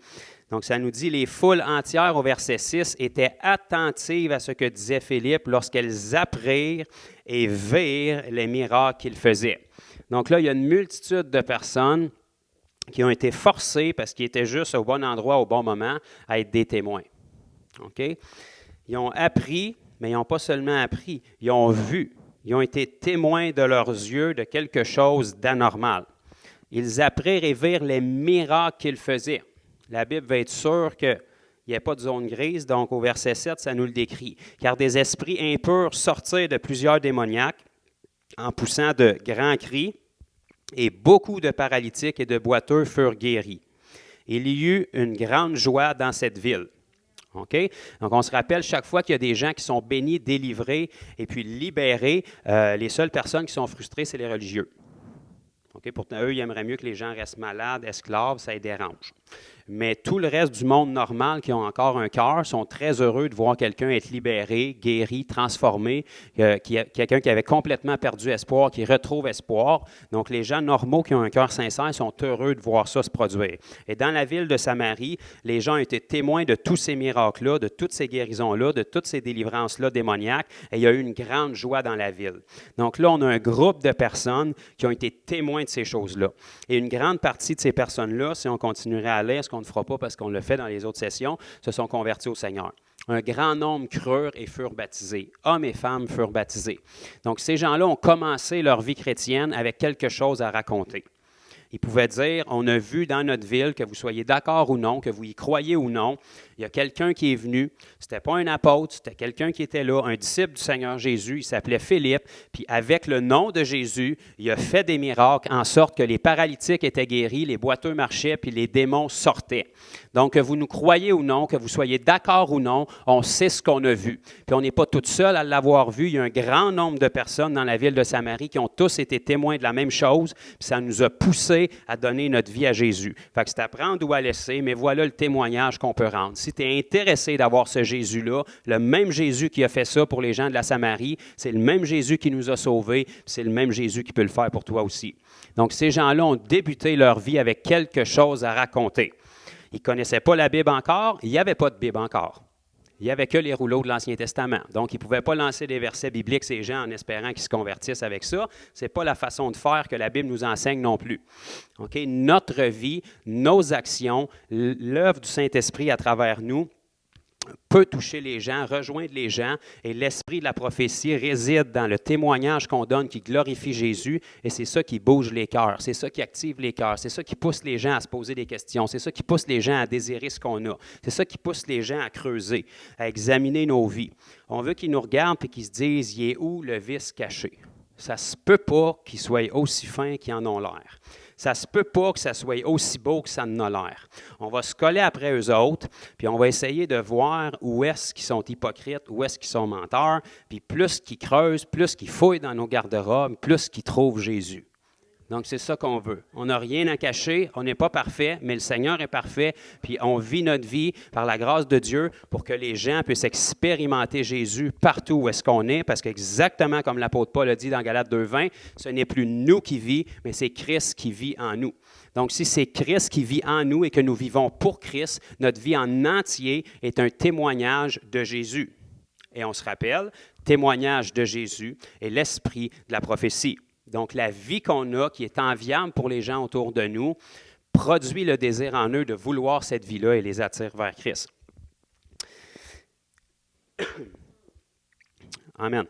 Donc, ça nous dit, les foules entières, au verset 6, étaient attentives à ce que disait Philippe lorsqu'elles apprirent et virent les miracles qu'il faisait. Donc là, il y a une multitude de personnes qui ont été forcées, parce qu'ils étaient juste au bon endroit au bon moment, à être des témoins. Okay? Ils ont appris, mais ils n'ont pas seulement appris, ils ont vu. Ils ont été témoins de leurs yeux de quelque chose d'anormal. Ils apprirent et virent les miracles qu'il faisait. La Bible va être sûre qu'il n'y a pas de zone grise, donc au verset 7, ça nous le décrit. Car des esprits impurs sortirent de plusieurs démoniaques en poussant de grands cris, et beaucoup de paralytiques et de boiteux furent guéris. Il y eut une grande joie dans cette ville. Okay? Donc, on se rappelle, chaque fois qu'il y a des gens qui sont bénis, délivrés et puis libérés, les seules personnes qui sont frustrées, c'est les religieux. Okay? Pourtant, eux, ils aimeraient mieux que les gens restent malades, esclaves, ça les dérange. Mais tout le reste du monde normal qui ont encore un cœur sont très heureux de voir quelqu'un être libéré, guéri, transformé, quelqu'un qui avait complètement perdu espoir, qui retrouve espoir. Donc, les gens normaux qui ont un cœur sincère sont heureux de voir ça se produire. Et dans la ville de Samarie, les gens ont été témoins de tous ces miracles-là, de toutes ces guérisons-là, de toutes ces délivrances-là démoniaques, et il y a eu une grande joie dans la ville. Donc là, on a un groupe de personnes qui ont été témoins de ces choses-là. Et une grande partie de ces personnes-là, si on continuerait à lire, ce qu'on ne fera pas parce qu'on le fait dans les autres sessions, se sont convertis au Seigneur. Un grand nombre crurent et furent baptisés. Hommes et femmes furent baptisés. Donc, ces gens-là ont commencé leur vie chrétienne avec quelque chose à raconter. Ils pouvaient dire, on a vu dans notre ville, que vous soyez d'accord ou non, que vous y croyez ou non, il y a quelqu'un qui est venu, ce n'était pas un apôtre, c'était quelqu'un qui était là, un disciple du Seigneur Jésus, il s'appelait Philippe, puis avec le nom de Jésus, il a fait des miracles en sorte que les paralytiques étaient guéris, les boiteux marchaient, puis les démons sortaient. Donc, que vous nous croyez ou non, que vous soyez d'accord ou non, on sait ce qu'on a vu. Puis on n'est pas tout seul à l'avoir vu, il y a un grand nombre de personnes dans la ville de Samarie qui ont tous été témoins de la même chose, puis ça nous a poussés à donner notre vie à Jésus. Fait que c'est à prendre ou à laisser, mais voilà le témoignage qu'on peut rendre. Si tu es intéressé d'avoir ce Jésus-là, le même Jésus qui a fait ça pour les gens de la Samarie, c'est le même Jésus qui nous a sauvés, puis c'est le même Jésus qui peut le faire pour toi aussi. Donc, ces gens-là ont débuté leur vie avec quelque chose à raconter. Ils ne connaissaient pas la Bible encore, il n'y avait pas de Bible encore. Il n'y avait que les rouleaux de l'Ancien Testament. Donc, ils ne pouvaient pas lancer des versets bibliques, ces gens, en espérant qu'ils se convertissent avec ça. Ce n'est pas la façon de faire que la Bible nous enseigne non plus. Okay? Notre vie, nos actions, l'œuvre du Saint-Esprit à travers nous peut toucher les gens, rejoindre les gens, et l'esprit de la prophétie réside dans le témoignage qu'on donne qui glorifie Jésus, et c'est ça qui bouge les cœurs, c'est ça qui active les cœurs, c'est ça qui pousse les gens à se poser des questions, c'est ça qui pousse les gens à désirer ce qu'on a, c'est ça qui pousse les gens à creuser, à examiner nos vies. On veut qu'ils nous regardent et qu'ils se disent « Il est où le vice caché? » Ça ne se peut pas qu'ils soient aussi fins qu'ils en ont l'air. Ça ne se peut pas que ça soit aussi beau que ça en a l'air. On va se coller après eux autres, puis on va essayer de voir où est-ce qu'ils sont hypocrites, où est-ce qu'ils sont menteurs, puis plus qu'ils creusent, plus qu'ils fouillent dans nos garde-robes, plus qu'ils trouvent Jésus. Donc, c'est ça qu'on veut. On n'a rien à cacher, on n'est pas parfait, mais le Seigneur est parfait, puis on vit notre vie par la grâce de Dieu pour que les gens puissent expérimenter Jésus partout où est-ce qu'on est, parce qu'exactement comme l'apôtre Paul a dit dans Galates 2:20, ce n'est plus nous qui vivons, mais c'est Christ qui vit en nous. Donc, si c'est Christ qui vit en nous et que nous vivons pour Christ, notre vie en entier est un témoignage de Jésus. Et on se rappelle, témoignage de Jésus est l'esprit de la prophétie. Donc, la vie qu'on a, qui est enviable pour les gens autour de nous, produit le désir en eux de vouloir cette vie-là et les attire vers Christ. Amen.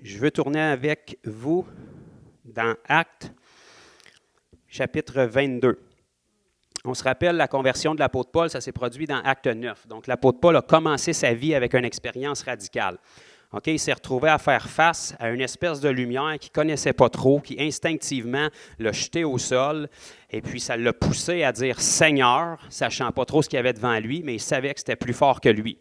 Je veux tourner avec vous dans Actes, chapitre 22. On se rappelle la conversion de l'apôtre Paul, ça s'est produit dans Acte 9. Donc, l'apôtre Paul a commencé sa vie avec une expérience radicale. Okay? Il s'est retrouvé à faire face à une espèce de lumière qu'il ne connaissait pas trop, qui instinctivement l'a jeté au sol, et puis ça l'a poussé à dire « Seigneur », sachant pas trop ce qu'il y avait devant lui, mais il savait que c'était plus fort que lui.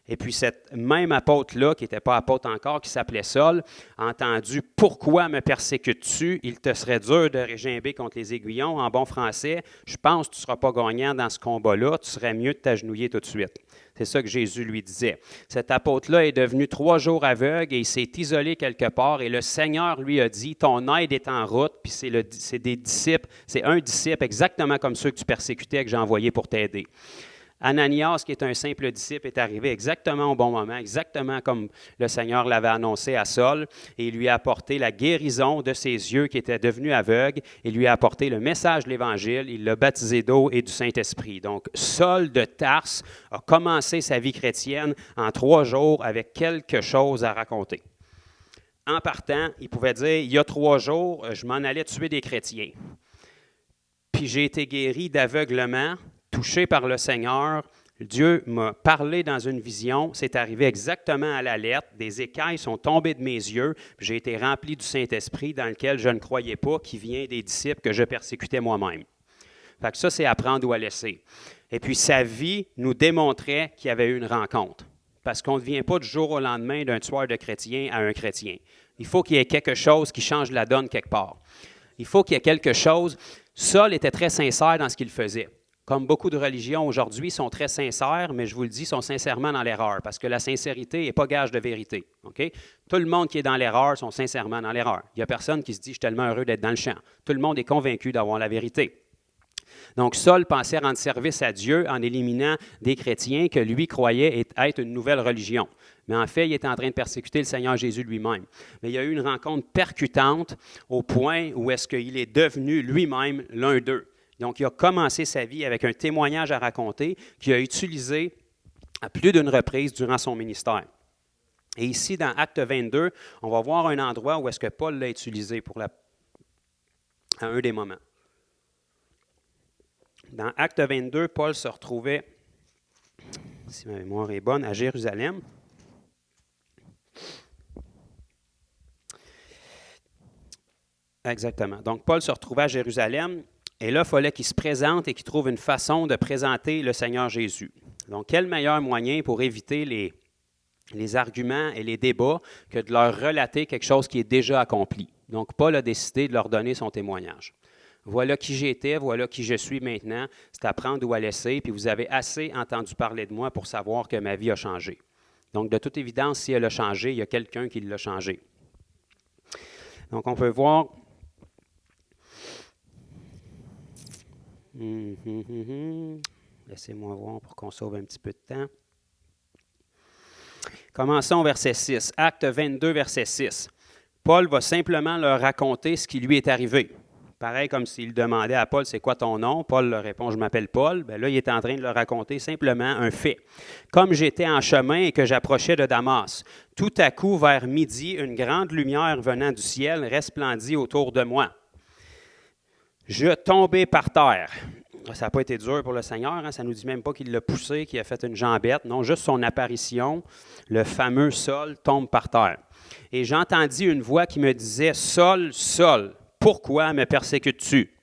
Et puis cette même apôtre-là, qui n'était pas apôtre encore, qui s'appelait Saul, a entendu « Pourquoi me persécutes-tu? Il te serait dur de régimber contre les aiguillons. » En bon français, je pense que tu ne seras pas gagnant dans ce combat-là, tu serais mieux de t'agenouiller tout de suite. C'est ça que Jésus lui disait. Cet apôtre-là est devenu 3 jours aveugle et il s'est isolé quelque part et le Seigneur lui a dit « Ton aide est en route. » Puis c'est des disciples, c'est un disciple exactement comme ceux que tu persécutais que j'ai envoyé pour t'aider. Ananias, qui est un simple disciple, est arrivé exactement au bon moment, exactement comme le Seigneur l'avait annoncé à Saul, et il lui a apporté la guérison de ses yeux qui étaient devenus aveugles, il lui a apporté le message de l'Évangile, il l'a baptisé d'eau et du Saint-Esprit. Donc, Saul de Tarse a commencé sa vie chrétienne en 3 jours avec quelque chose à raconter. En partant, il pouvait dire, il y a 3 jours, je m'en allais tuer des chrétiens. Puis j'ai été guéri d'aveuglement, touché par le Seigneur, Dieu m'a parlé dans une vision, c'est arrivé exactement à la lettre, des écailles sont tombées de mes yeux, puis j'ai été rempli du Saint-Esprit dans lequel je ne croyais pas, qui vient des disciples que je persécutais moi-même. Fait que ça, c'est à prendre ou à laisser. Et puis sa vie nous démontrait qu'il y avait eu une rencontre, parce qu'on ne devient pas du jour au lendemain d'un tueur de chrétiens à un chrétien. Il faut qu'il y ait quelque chose qui change la donne quelque part. Il faut qu'il y ait quelque chose. Saul était très sincère dans ce qu'il faisait. Comme beaucoup de religions aujourd'hui sont très sincères, mais je vous le dis, sont sincèrement dans l'erreur, parce que la sincérité n'est pas gage de vérité. Okay? Tout le monde qui est dans l'erreur sont sincèrement dans l'erreur. Il n'y a personne qui se dit « je suis tellement heureux d'être dans le champ ». Tout le monde est convaincu d'avoir la vérité. Donc Saul pensait rendre service à Dieu en éliminant des chrétiens que lui croyait être une nouvelle religion. Mais en fait, il était en train de persécuter le Seigneur Jésus lui-même. Mais il y a eu une rencontre percutante au point où est-ce qu'il est devenu lui-même l'un d'eux. Donc, il a commencé sa vie avec un témoignage à raconter qu'il a utilisé à plus d'une reprise durant son ministère. Et ici, dans Acte 22, on va voir un endroit où est-ce que Paul l'a utilisé à un des moments. Dans Acte 22, Paul se retrouvait, si ma mémoire est bonne, à Jérusalem. Exactement. Donc, Paul se retrouvait à Jérusalem. Et là, il fallait qu'il se présente et qu'il trouve une façon de présenter le Seigneur Jésus. Donc, quel meilleur moyen pour éviter les arguments et les débats que de leur relater quelque chose qui est déjà accompli. Donc, Paul a décidé de leur donner son témoignage. Voilà qui j'étais, voilà qui je suis maintenant. C'est à prendre ou à laisser, puis vous avez assez entendu parler de moi pour savoir que ma vie a changé. Donc, de toute évidence, si elle a changé, il y a quelqu'un qui l'a changé. Donc, on peut voir... Laissez-moi voir pour qu'on sauve un petit peu de temps. Commençons au verset 6. Acte 22, verset 6. Paul va simplement leur raconter ce qui lui est arrivé. Pareil comme s'il demandait à Paul, c'est quoi ton nom? Paul leur répond, je m'appelle Paul. Bien là, il est en train de leur raconter simplement un fait. Comme j'étais en chemin et que j'approchais de Damas, tout à coup, vers midi, une grande lumière venant du ciel resplendit autour de moi. Je tombais par terre. Ça n'a pas été dur pour le Seigneur, hein? Ça ne nous dit même pas qu'il l'a poussé, qu'il a fait une jambette. Non, juste son apparition, le fameux Saul tombe par terre. Et j'entendis une voix qui me disait « Saul, Saul, pourquoi me persécutes-tu? »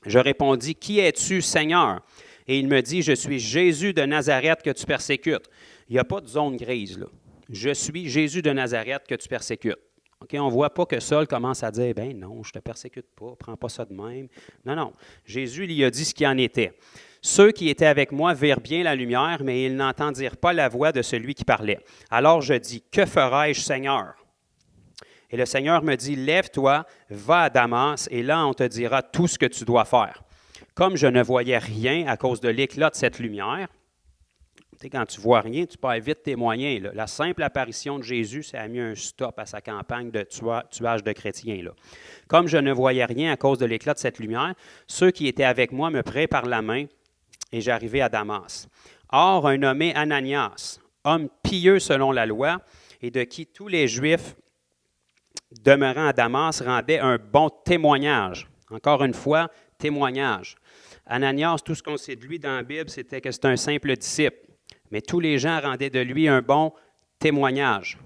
Je répondis « Qui es-tu, Seigneur? » Et il me dit « Je suis Jésus de Nazareth que tu persécutes. » Il n'y a pas de zone grise, là. Je suis Jésus de Nazareth que tu persécutes. Okay, on ne voit pas que Saul commence à dire « Ben non, je ne te persécute pas, prends pas ça de même. » Non, non. Jésus lui a dit ce qu'il en était. Ceux qui étaient avec moi virent bien la lumière, mais ils n'entendirent pas la voix de celui qui parlait. Alors je dis « Que ferai-je, Seigneur? » Et le Seigneur me dit « Lève-toi, va à Damas, et là on te dira tout ce que tu dois faire. » Comme je ne voyais rien à cause de l'éclat de cette lumière, tu sais, quand tu ne vois rien, tu perds vite tes moyens. Là. La simple apparition de Jésus, ça a mis un stop à sa campagne de tuage de chrétiens. Là. Comme je ne voyais rien à cause de l'éclat de cette lumière, ceux qui étaient avec moi me prenaient par la main et j'arrivai à Damas. Or, un nommé Ananias, homme pieux selon la loi, et de qui tous les Juifs demeurant à Damas, rendait un bon témoignage. Encore une fois, témoignage. Ananias, tout ce qu'on sait de lui dans la Bible, c'était que c'est un simple disciple. Mais tous les gens rendaient de lui un bon témoignage.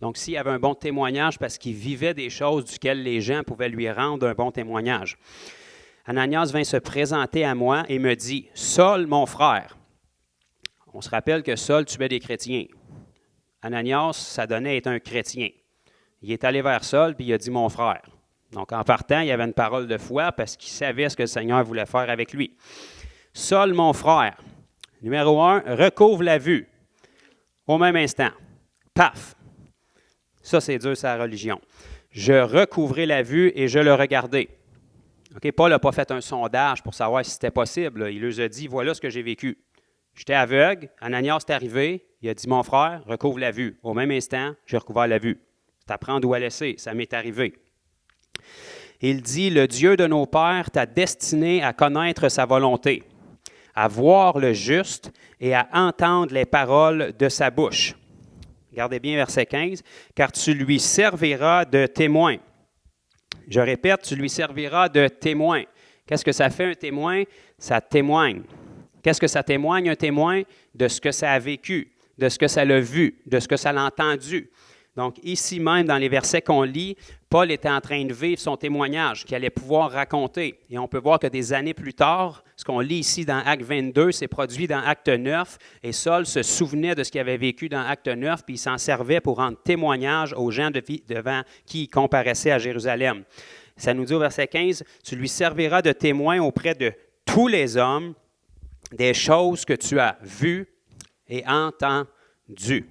Donc, s'il y avait un bon témoignage, parce qu'il vivait des choses duquel les gens pouvaient lui rendre un bon témoignage. Ananias vint se présenter à moi et me dit, « Saul, mon frère. » On se rappelle que Saul tuait des chrétiens. Ananias, ça donnait être un chrétien. Il est allé vers Saul puis il a dit « Mon frère ». Donc, en partant, il y avait une parole de foi parce qu'il savait ce que le Seigneur voulait faire avec lui. « Saul, mon frère. » Numéro 1, recouvre la vue. Au même instant. Paf! Ça, c'est dur, c'est la religion. Je recouvrais la vue et je le regardais. Okay, Paul n'a pas fait un sondage pour savoir si c'était possible. Il leur a dit, voilà ce que j'ai vécu. J'étais aveugle, Ananias est arrivé, il a dit, mon frère, recouvre la vue. Au même instant, j'ai recouvert la vue. C'est à prendre ou à laisser, ça m'est arrivé. Il dit, le Dieu de nos pères t'a destiné à connaître sa volonté, à voir le juste et à entendre les paroles de sa bouche. Regardez bien verset 15, car tu lui serviras de témoin. Je répète, tu lui serviras de témoin. Qu'est-ce que ça fait un témoin? Ça témoigne. Qu'est-ce que ça témoigne, un témoin? De ce que ça a vécu, de ce que ça l'a vu, de ce que ça l'a entendu. Donc, ici même, dans les versets qu'on lit, Paul était en train de vivre son témoignage qu'il allait pouvoir raconter. Et on peut voir que des années plus tard, ce qu'on lit ici dans Acte 22, c'est produit dans Acte 9. Et Saul se souvenait de ce qu'il avait vécu dans Acte 9, puis il s'en servait pour rendre témoignage aux gens devant qui il comparaissait à Jérusalem. Ça nous dit au verset 15, « Tu lui serviras de témoin auprès de tous les hommes des choses que tu as vues et entendues. »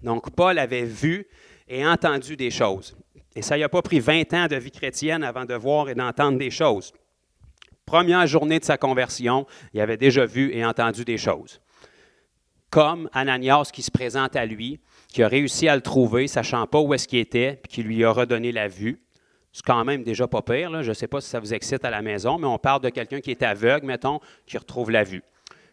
Donc, Paul avait vu et entendu des choses. Et ça, il n'a pas pris 20 ans de vie chrétienne avant de voir et d'entendre des choses. Première journée de sa conversion, il avait déjà vu et entendu des choses. Comme Ananias qui se présente à lui, qui a réussi à le trouver, sachant pas où est-ce qu'il était, puis qui lui a redonné la vue. C'est quand même déjà pas pire, là. Je ne sais pas si ça vous excite à la maison, mais on parle de quelqu'un qui est aveugle, mettons, qui retrouve la vue.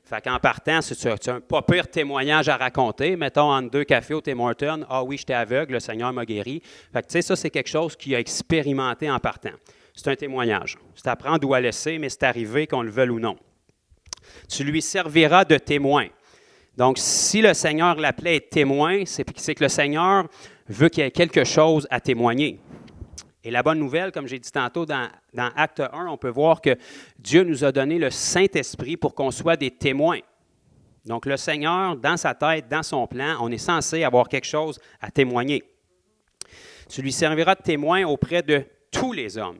Fait qu'en partant, si tu as un pas pire témoignage à raconter, mettons entre 2 cafés au Tim Hortons, « Ah oui, j'étais aveugle, le Seigneur m'a guéri. » Fait que tu sais, ça, c'est quelque chose qu'il a expérimenté en partant. C'est un témoignage. C'est à prendre ou à laisser, mais c'est arrivé qu'on le veuille ou non. Tu lui serviras de témoin. Donc, si le Seigneur l'appelait témoin, c'est que le Seigneur veut qu'il y ait quelque chose à témoigner. Et la bonne nouvelle, comme j'ai dit tantôt dans Acte 1, on peut voir que Dieu nous a donné le Saint-Esprit pour qu'on soit des témoins. Donc, le Seigneur, dans sa tête, dans son plan, on est censé avoir quelque chose à témoigner. Tu lui serviras de témoin auprès de tous les hommes.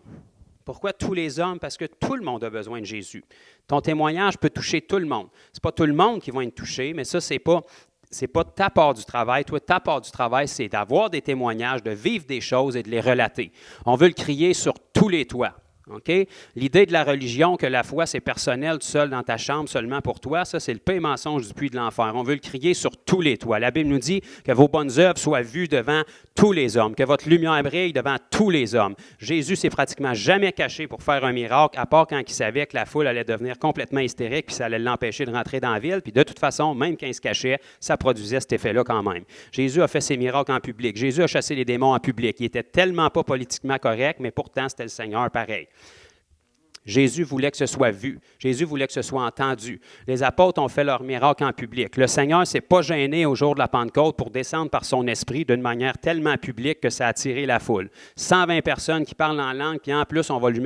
Pourquoi tous les hommes? Parce que tout le monde a besoin de Jésus. Ton témoignage peut toucher tout le monde. Ce n'est pas tout le monde qui va être touché, mais ça, c'est pas ta part du travail. Toi, ta part du travail, c'est d'avoir des témoignages, de vivre des choses et de les relater. On veut le crier sur tous les toits. Okay? L'idée de la religion, que la foi, c'est personnel, tout seul dans ta chambre, seulement pour toi, ça, c'est le paix et mensonge du puits de l'enfer. On veut le crier sur tous les toits. La Bible nous dit que vos bonnes œuvres soient vues devant tous les hommes, que votre lumière brille devant tous les hommes. Jésus s'est pratiquement jamais caché pour faire un miracle, à part quand il savait que la foule allait devenir complètement hystérique, puis ça allait l'empêcher de rentrer dans la ville. Puis de toute façon, même quand il se cachait, ça produisait cet effet-là quand même. Jésus a fait ses miracles en public. Jésus a chassé les démons en public. Il était tellement pas politiquement correct, mais pourtant, c'était le Seigneur pareil. Jésus voulait que ce soit vu. Jésus voulait que ce soit entendu. Les apôtres ont fait leur miracle en public. Le Seigneur ne s'est pas gêné au jour de la Pentecôte pour descendre par son esprit d'une manière tellement publique que ça a attiré la foule. 120 personnes qui parlent en langue, puis en plus, on va lui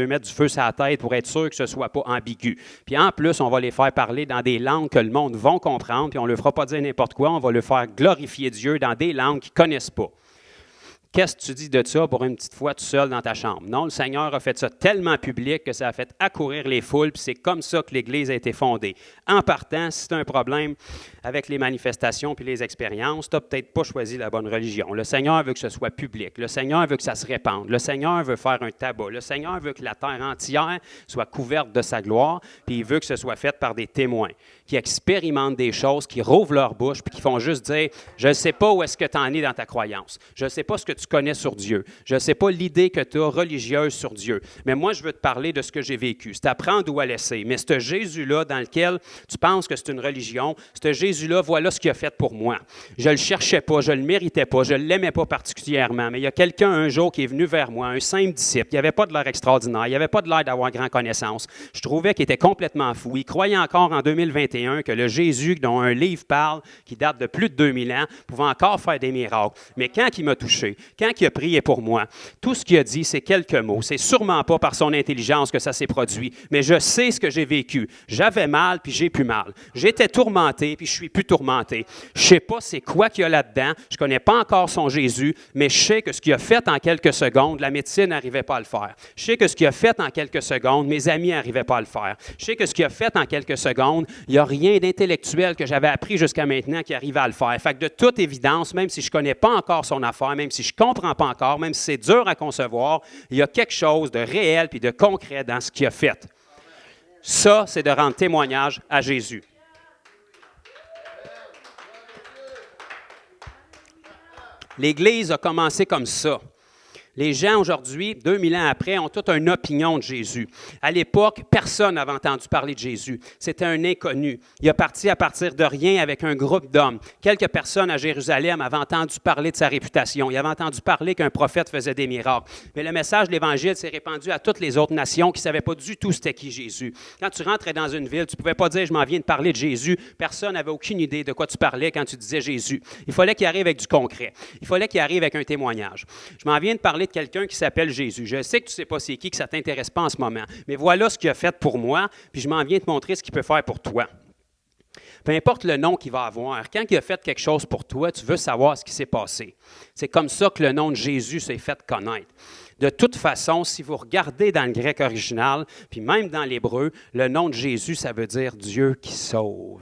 mettre du feu sur la tête pour être sûr que ce ne soit pas ambigu. Puis en plus, on va les faire parler dans des langues que le monde va comprendre, puis on ne leur fera pas dire n'importe quoi, on va leur faire glorifier Dieu dans des langues qu'ils ne connaissent pas. Qu'est-ce que tu dis de ça pour une petite fois tout seul dans ta chambre? Non, le Seigneur a fait ça tellement public que ça a fait accourir les foules, puis c'est comme ça que l'Église a été fondée. En partant, si tu as un problème avec les manifestations puis les expériences, tu n'as peut-être pas choisi la bonne religion. Le Seigneur veut que ce soit public. Le Seigneur veut que ça se répande. Le Seigneur veut faire un tabac. Le Seigneur veut que la terre entière soit couverte de sa gloire, puis il veut que ce soit fait par des témoins qui expérimentent des choses, qui rouvrent leur bouche, puis qui font juste dire « Je ne sais pas où est-ce que tu en es dans ta croyance. Je ne sais pas ce que tu connais sur Dieu. Je ne sais pas l'idée que tu as religieuse sur Dieu. Mais moi, je veux te parler de ce que j'ai vécu. C'est à prendre ou à laisser. Mais ce Jésus-là dans lequel tu penses que c'est une religion, ce Jésus-là, voilà ce qu'il a fait pour moi. Je ne le cherchais pas, je ne le méritais pas, je ne l'aimais pas particulièrement. Mais il y a quelqu'un un jour qui est venu vers moi, un simple disciple. Il n'avait pas de l'air extraordinaire, il n'avait pas de l'air d'avoir grand connaissance. Je trouvais qu'il était complètement fou. Il croyait encore en 2021 que le Jésus dont un livre parle, qui date de plus de 2000 ans, pouvait encore faire des miracles. Mais quand il m'a touché, quand il a prié pour moi, tout ce qu'il a dit, c'est quelques mots. C'est sûrement pas par son intelligence que ça s'est produit, mais je sais ce que j'ai vécu. J'avais mal, puis j'ai plus mal. J'étais tourmenté, puis je suis plus tourmenté. Je sais pas c'est quoi qu'il y a là-dedans. Je connais pas encore son Jésus, mais je sais que ce qu'il a fait en quelques secondes, la médecine n'arrivait pas à le faire. Je sais que ce qu'il a fait en quelques secondes, mes amis n'arrivaient pas à le faire. Je sais que ce qu'il a fait en quelques secondes, il n'y a rien d'intellectuel que j'avais appris jusqu'à maintenant qui arrivait à le faire. Fait que de toute évidence, même si je ne connais pas encore son affaire, même si je ne comprends pas encore, même si c'est dur à concevoir, il y a quelque chose de réel puis de concret dans ce qu'il a fait. Ça, c'est de rendre témoignage à Jésus. L'Église a commencé comme ça. Les gens aujourd'hui, 2000 ans après, ont toute une opinion de Jésus. À l'époque, personne n'avait entendu parler de Jésus. C'était un inconnu. Il est parti à partir de rien avec un groupe d'hommes. Quelques personnes à Jérusalem avaient entendu parler de sa réputation. Ils avaient entendu parler qu'un prophète faisait des miracles. Mais le message de l'Évangile s'est répandu à toutes les autres nations qui ne savaient pas du tout c'était qui Jésus. Quand tu rentrais dans une ville, tu ne pouvais pas dire « je m'en viens de parler de Jésus ». Personne n'avait aucune idée de quoi tu parlais quand tu disais Jésus. Il fallait qu'il arrive avec du concret. Il fallait qu'il arrive avec un témoignage. Je m'en viens de parler de quelqu'un qui s'appelle Jésus. Je sais que tu ne sais pas c'est qui, que ça ne t'intéresse pas en ce moment, mais voilà ce qu'il a fait pour moi, puis je m'en viens te montrer ce qu'il peut faire pour toi. Peu importe le nom qu'il va avoir, quand il a fait quelque chose pour toi, tu veux savoir ce qui s'est passé. C'est comme ça que le nom de Jésus s'est fait connaître. De toute façon, si vous regardez dans le grec original, puis même dans l'hébreu, le nom de Jésus, ça veut dire Dieu qui sauve.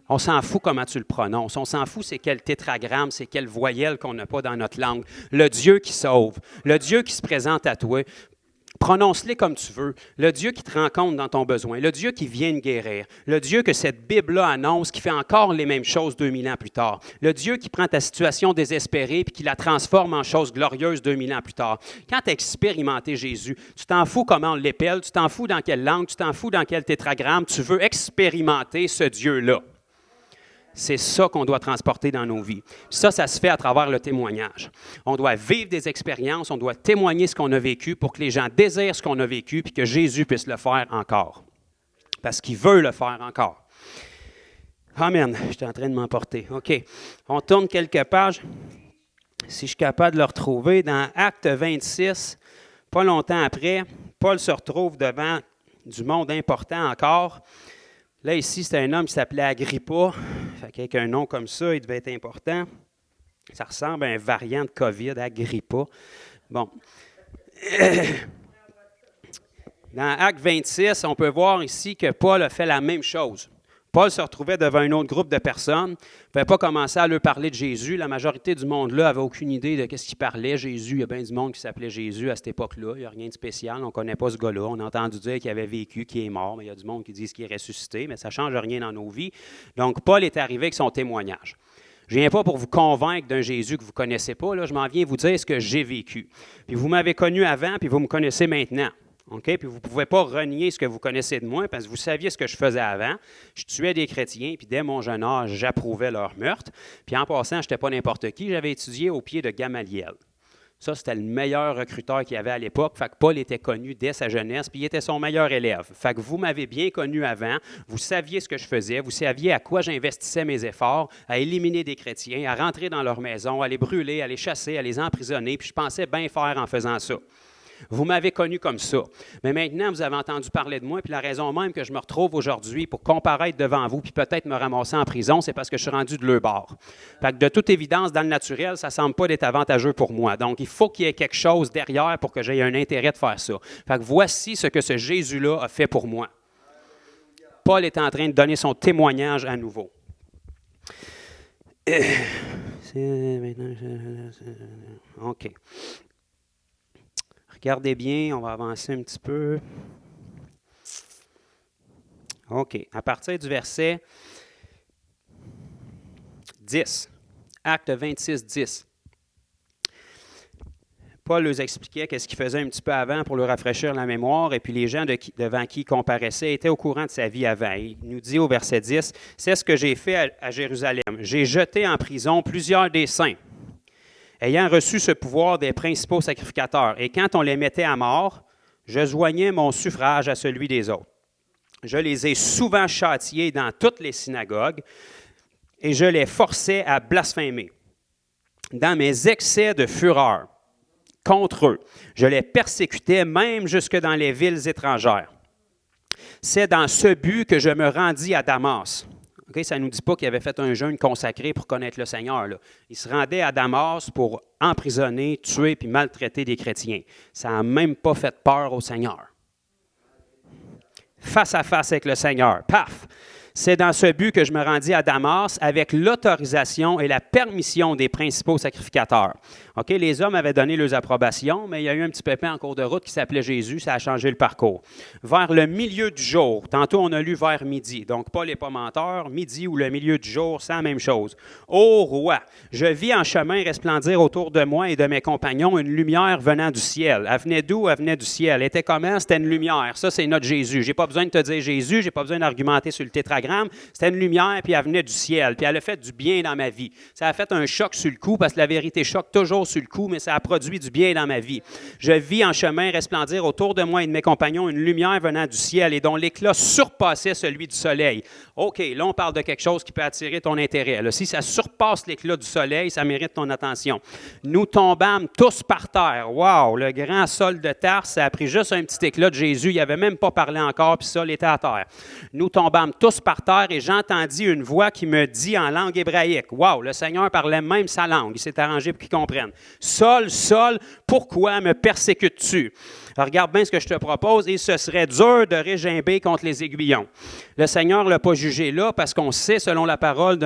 On s'en fout comment tu le prononces. On s'en fout c'est quel tétragramme, c'est quelle voyelle qu'on n'a pas dans notre langue. Le Dieu qui sauve, le Dieu qui se présente à toi, prononce-les comme tu veux. Le Dieu qui te rencontre dans ton besoin, le Dieu qui vient de guérir, le Dieu que cette Bible-là annonce, qui fait encore les mêmes choses 2000 ans plus tard. Le Dieu qui prend ta situation désespérée et qui la transforme en chose glorieuse 2000 ans plus tard. Quand tu as expérimenté Jésus, tu t'en fous comment on l'épelle, tu t'en fous dans quelle langue, tu t'en fous dans quel tétragramme, tu veux expérimenter ce Dieu-là. C'est ça qu'on doit transporter dans nos vies. Ça se fait à travers le témoignage. On doit vivre des expériences, on doit témoigner ce qu'on a vécu pour que les gens désirent ce qu'on a vécu puis que Jésus puisse le faire encore. Parce qu'il veut le faire encore. Amen. J'étais en train de m'emporter. OK. On tourne quelques pages. Si je suis capable de le retrouver, dans Acte 26, pas longtemps après, Paul se retrouve devant du monde important encore. Là, ici, c'était un homme qui s'appelait Agrippa. Fait qu'avec un nom comme ça, il devait être important. Ça ressemble à un variant de COVID, Agrippa. Bon. Dans Acte 26, on peut voir ici que Paul a fait la même chose. Paul se retrouvait devant un autre groupe de personnes. Il ne pouvait pas commencer à leur parler de Jésus. La majorité du monde là n'avait aucune idée de ce qu'il parlait. Jésus, il y a bien du monde qui s'appelait Jésus à cette époque-là. Il n'y a rien de spécial. On ne connaît pas ce gars-là. On a entendu dire qu'il avait vécu, qu'il est mort, mais il y a du monde qui dit qu'il est ressuscité, mais ça ne change rien dans nos vies. Donc, Paul est arrivé avec son témoignage. Je ne viens pas pour vous convaincre d'un Jésus que vous ne connaissez pas. Là, je m'en viens vous dire ce que j'ai vécu. Puis vous m'avez connu avant, puis vous me connaissez maintenant. Okay? Puis vous ne pouvez pas renier ce que vous connaissez de moi parce que vous saviez ce que je faisais avant. Je tuais des chrétiens, puis dès mon jeune âge, j'approuvais leur meurtre. Puis en passant, je n'étais pas n'importe qui. J'avais étudié au pied de Gamaliel. Ça, c'était le meilleur recruteur qu'il y avait à l'époque. Fait que Paul était connu dès sa jeunesse, puis il était son meilleur élève. Fait que vous m'avez bien connu avant. Vous saviez ce que je faisais. Vous saviez à quoi j'investissais mes efforts, à éliminer des chrétiens, à rentrer dans leur maison, à les brûler, à les chasser, à les emprisonner. Puis je pensais bien faire en faisant ça. Vous m'avez connu comme ça. Mais maintenant, vous avez entendu parler de moi, puis la raison même que je me retrouve aujourd'hui pour comparaître devant vous, puis peut-être me ramasser en prison, c'est parce que je suis rendu de leur bord. Fait que de toute évidence, dans le naturel, ça ne semble pas d'être avantageux pour moi. Donc, il faut qu'il y ait quelque chose derrière pour que j'aie un intérêt de faire ça. Fait que voici ce que ce Jésus-là a fait pour moi. Paul est en train de donner son témoignage à nouveau. OK. Regardez bien, on va avancer un petit peu. OK. À partir du verset 10, Acte 26, 10. Paul leur expliquait qu'est-ce qu'il faisait un petit peu avant pour leur rafraîchir la mémoire, et puis les gens devant qui il comparaissait étaient au courant de sa vie avant. Il nous dit au verset 10, « C'est ce que j'ai fait à Jérusalem. J'ai jeté en prison plusieurs des saints, ayant reçu ce pouvoir des principaux sacrificateurs. Et quand on les mettait à mort, je joignais mon suffrage à celui des autres. Je les ai souvent châtiés dans toutes les synagogues, et je les forçais à blasphémer. Dans mes excès de fureur contre eux, je les persécutais même jusque dans les villes étrangères. C'est dans ce but que je me rendis à Damas. » Okay, ça ne nous dit pas qu'il avait fait un jeûne consacré pour connaître le Seigneur, là. Il se rendait à Damas pour emprisonner, tuer puis maltraiter des chrétiens. Ça n'a même pas fait peur au Seigneur. Face à face avec le Seigneur. Paf! C'est dans ce but que je me rendis à Damas avec l'autorisation et la permission des principaux sacrificateurs. OK, les hommes avaient donné leurs approbations, mais il y a eu un petit pépin en cours de route qui s'appelait Jésus, ça a changé le parcours. Vers le milieu du jour, tantôt on a lu vers midi, donc Paul n'est pas menteur, midi ou le milieu du jour, c'est la même chose. Ô roi, je vis en chemin resplendir autour de moi et de mes compagnons une lumière venant du ciel. Elle venait d'où? Elle venait du ciel. Elle était comment? C'était une lumière. Ça, c'est notre Jésus. Je n'ai pas besoin de te dire Jésus, je n'ai pas besoin d'argumenter sur le tétragramme. C'était une lumière, puis elle venait du ciel, puis elle a fait du bien dans ma vie. Ça a fait un choc sur le coup, parce que la vérité choque toujours sur le coup, mais ça a produit du bien dans ma vie. Je vis en chemin resplendir autour de moi et de mes compagnons une lumière venant du ciel et dont l'éclat surpassait celui du soleil. OK, là, on parle de quelque chose qui peut attirer ton intérêt. Là, si ça surpasse l'éclat du soleil, ça mérite ton attention. Nous tombâmes tous par terre. Wow, le grand sol de Tarse, ça a pris juste un petit éclat de Jésus. Il n'avait même pas parlé encore, puis ça, il était à terre. Nous tombâmes tous par terre et j'entendis une voix qui me dit en langue hébraïque. Wow, le Seigneur parlait même sa langue. Il s'est arrangé pour qu'il comprenne. Saul, Saul, pourquoi me persécutes-tu? Alors, regarde bien ce que je te propose, et ce serait dur de régimber contre les aiguillons. Le Seigneur ne l'a pas jugé là parce qu'on sait, selon la parole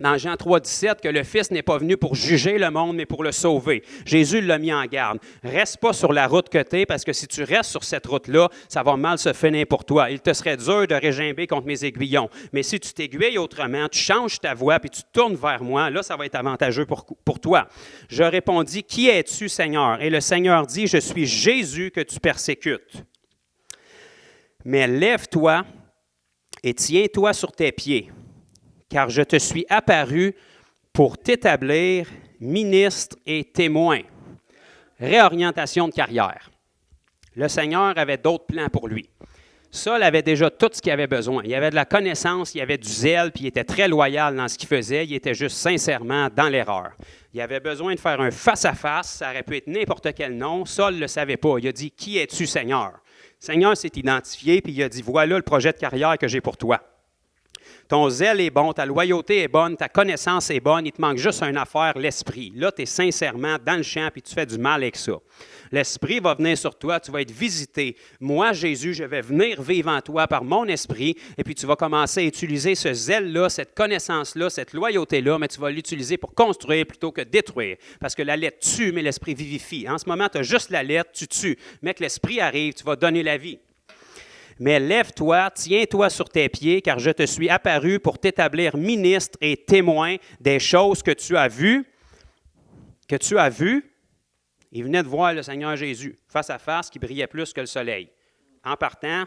dans Jean 3, 17, que le Fils n'est pas venu pour juger le monde, mais pour le sauver. Jésus l'a mis en garde. Reste pas sur la route que tu es, parce que si tu restes sur cette route-là, ça va mal se finir pour toi. Il te serait dur de régimber contre mes aiguillons. Mais si tu t'aiguilles autrement, tu changes ta voie, puis tu te tournes vers moi, là, ça va être avantageux pour toi. Je répondis, « Qui es-tu, Seigneur? » Et le Seigneur dit, « Je suis Jésus que tu persécutes. Mais lève-toi et tiens-toi sur tes pieds. Car je te suis apparu pour t'établir ministre et témoin. » Réorientation de carrière. Le Seigneur avait d'autres plans pour lui. Saul avait déjà tout ce qu'il avait besoin. Il avait de la connaissance, il avait du zèle, puis il était très loyal dans ce qu'il faisait. Il était juste sincèrement dans l'erreur. Il avait besoin de faire un face-à-face. Ça aurait pu être n'importe quel nom. Saul ne le savait pas. Il a dit, « Qui es-tu, Seigneur? » Le Seigneur s'est identifié, puis il a dit, « Voilà le projet de carrière que j'ai pour toi. Ton zèle est bon, ta loyauté est bonne, ta connaissance est bonne, il te manque juste une affaire, l'esprit. Là, tu es sincèrement dans le champ puis tu fais du mal avec ça. L'esprit va venir sur toi, tu vas être visité. Moi, Jésus, je vais venir vivre en toi par mon esprit et puis tu vas commencer à utiliser ce zèle-là, cette connaissance-là, cette loyauté-là, mais tu vas l'utiliser pour construire plutôt que détruire. Parce que la lettre tue, mais l'esprit vivifie. En ce moment, tu as juste la lettre, tu tues. Mais que l'esprit arrive, tu vas donner la vie. Mais lève-toi, tiens-toi sur tes pieds, car je te suis apparu pour t'établir ministre et témoin des choses que tu as vues. Que tu as vues. Il venait de voir le Seigneur Jésus, face à face, qui brillait plus que le soleil. En partant,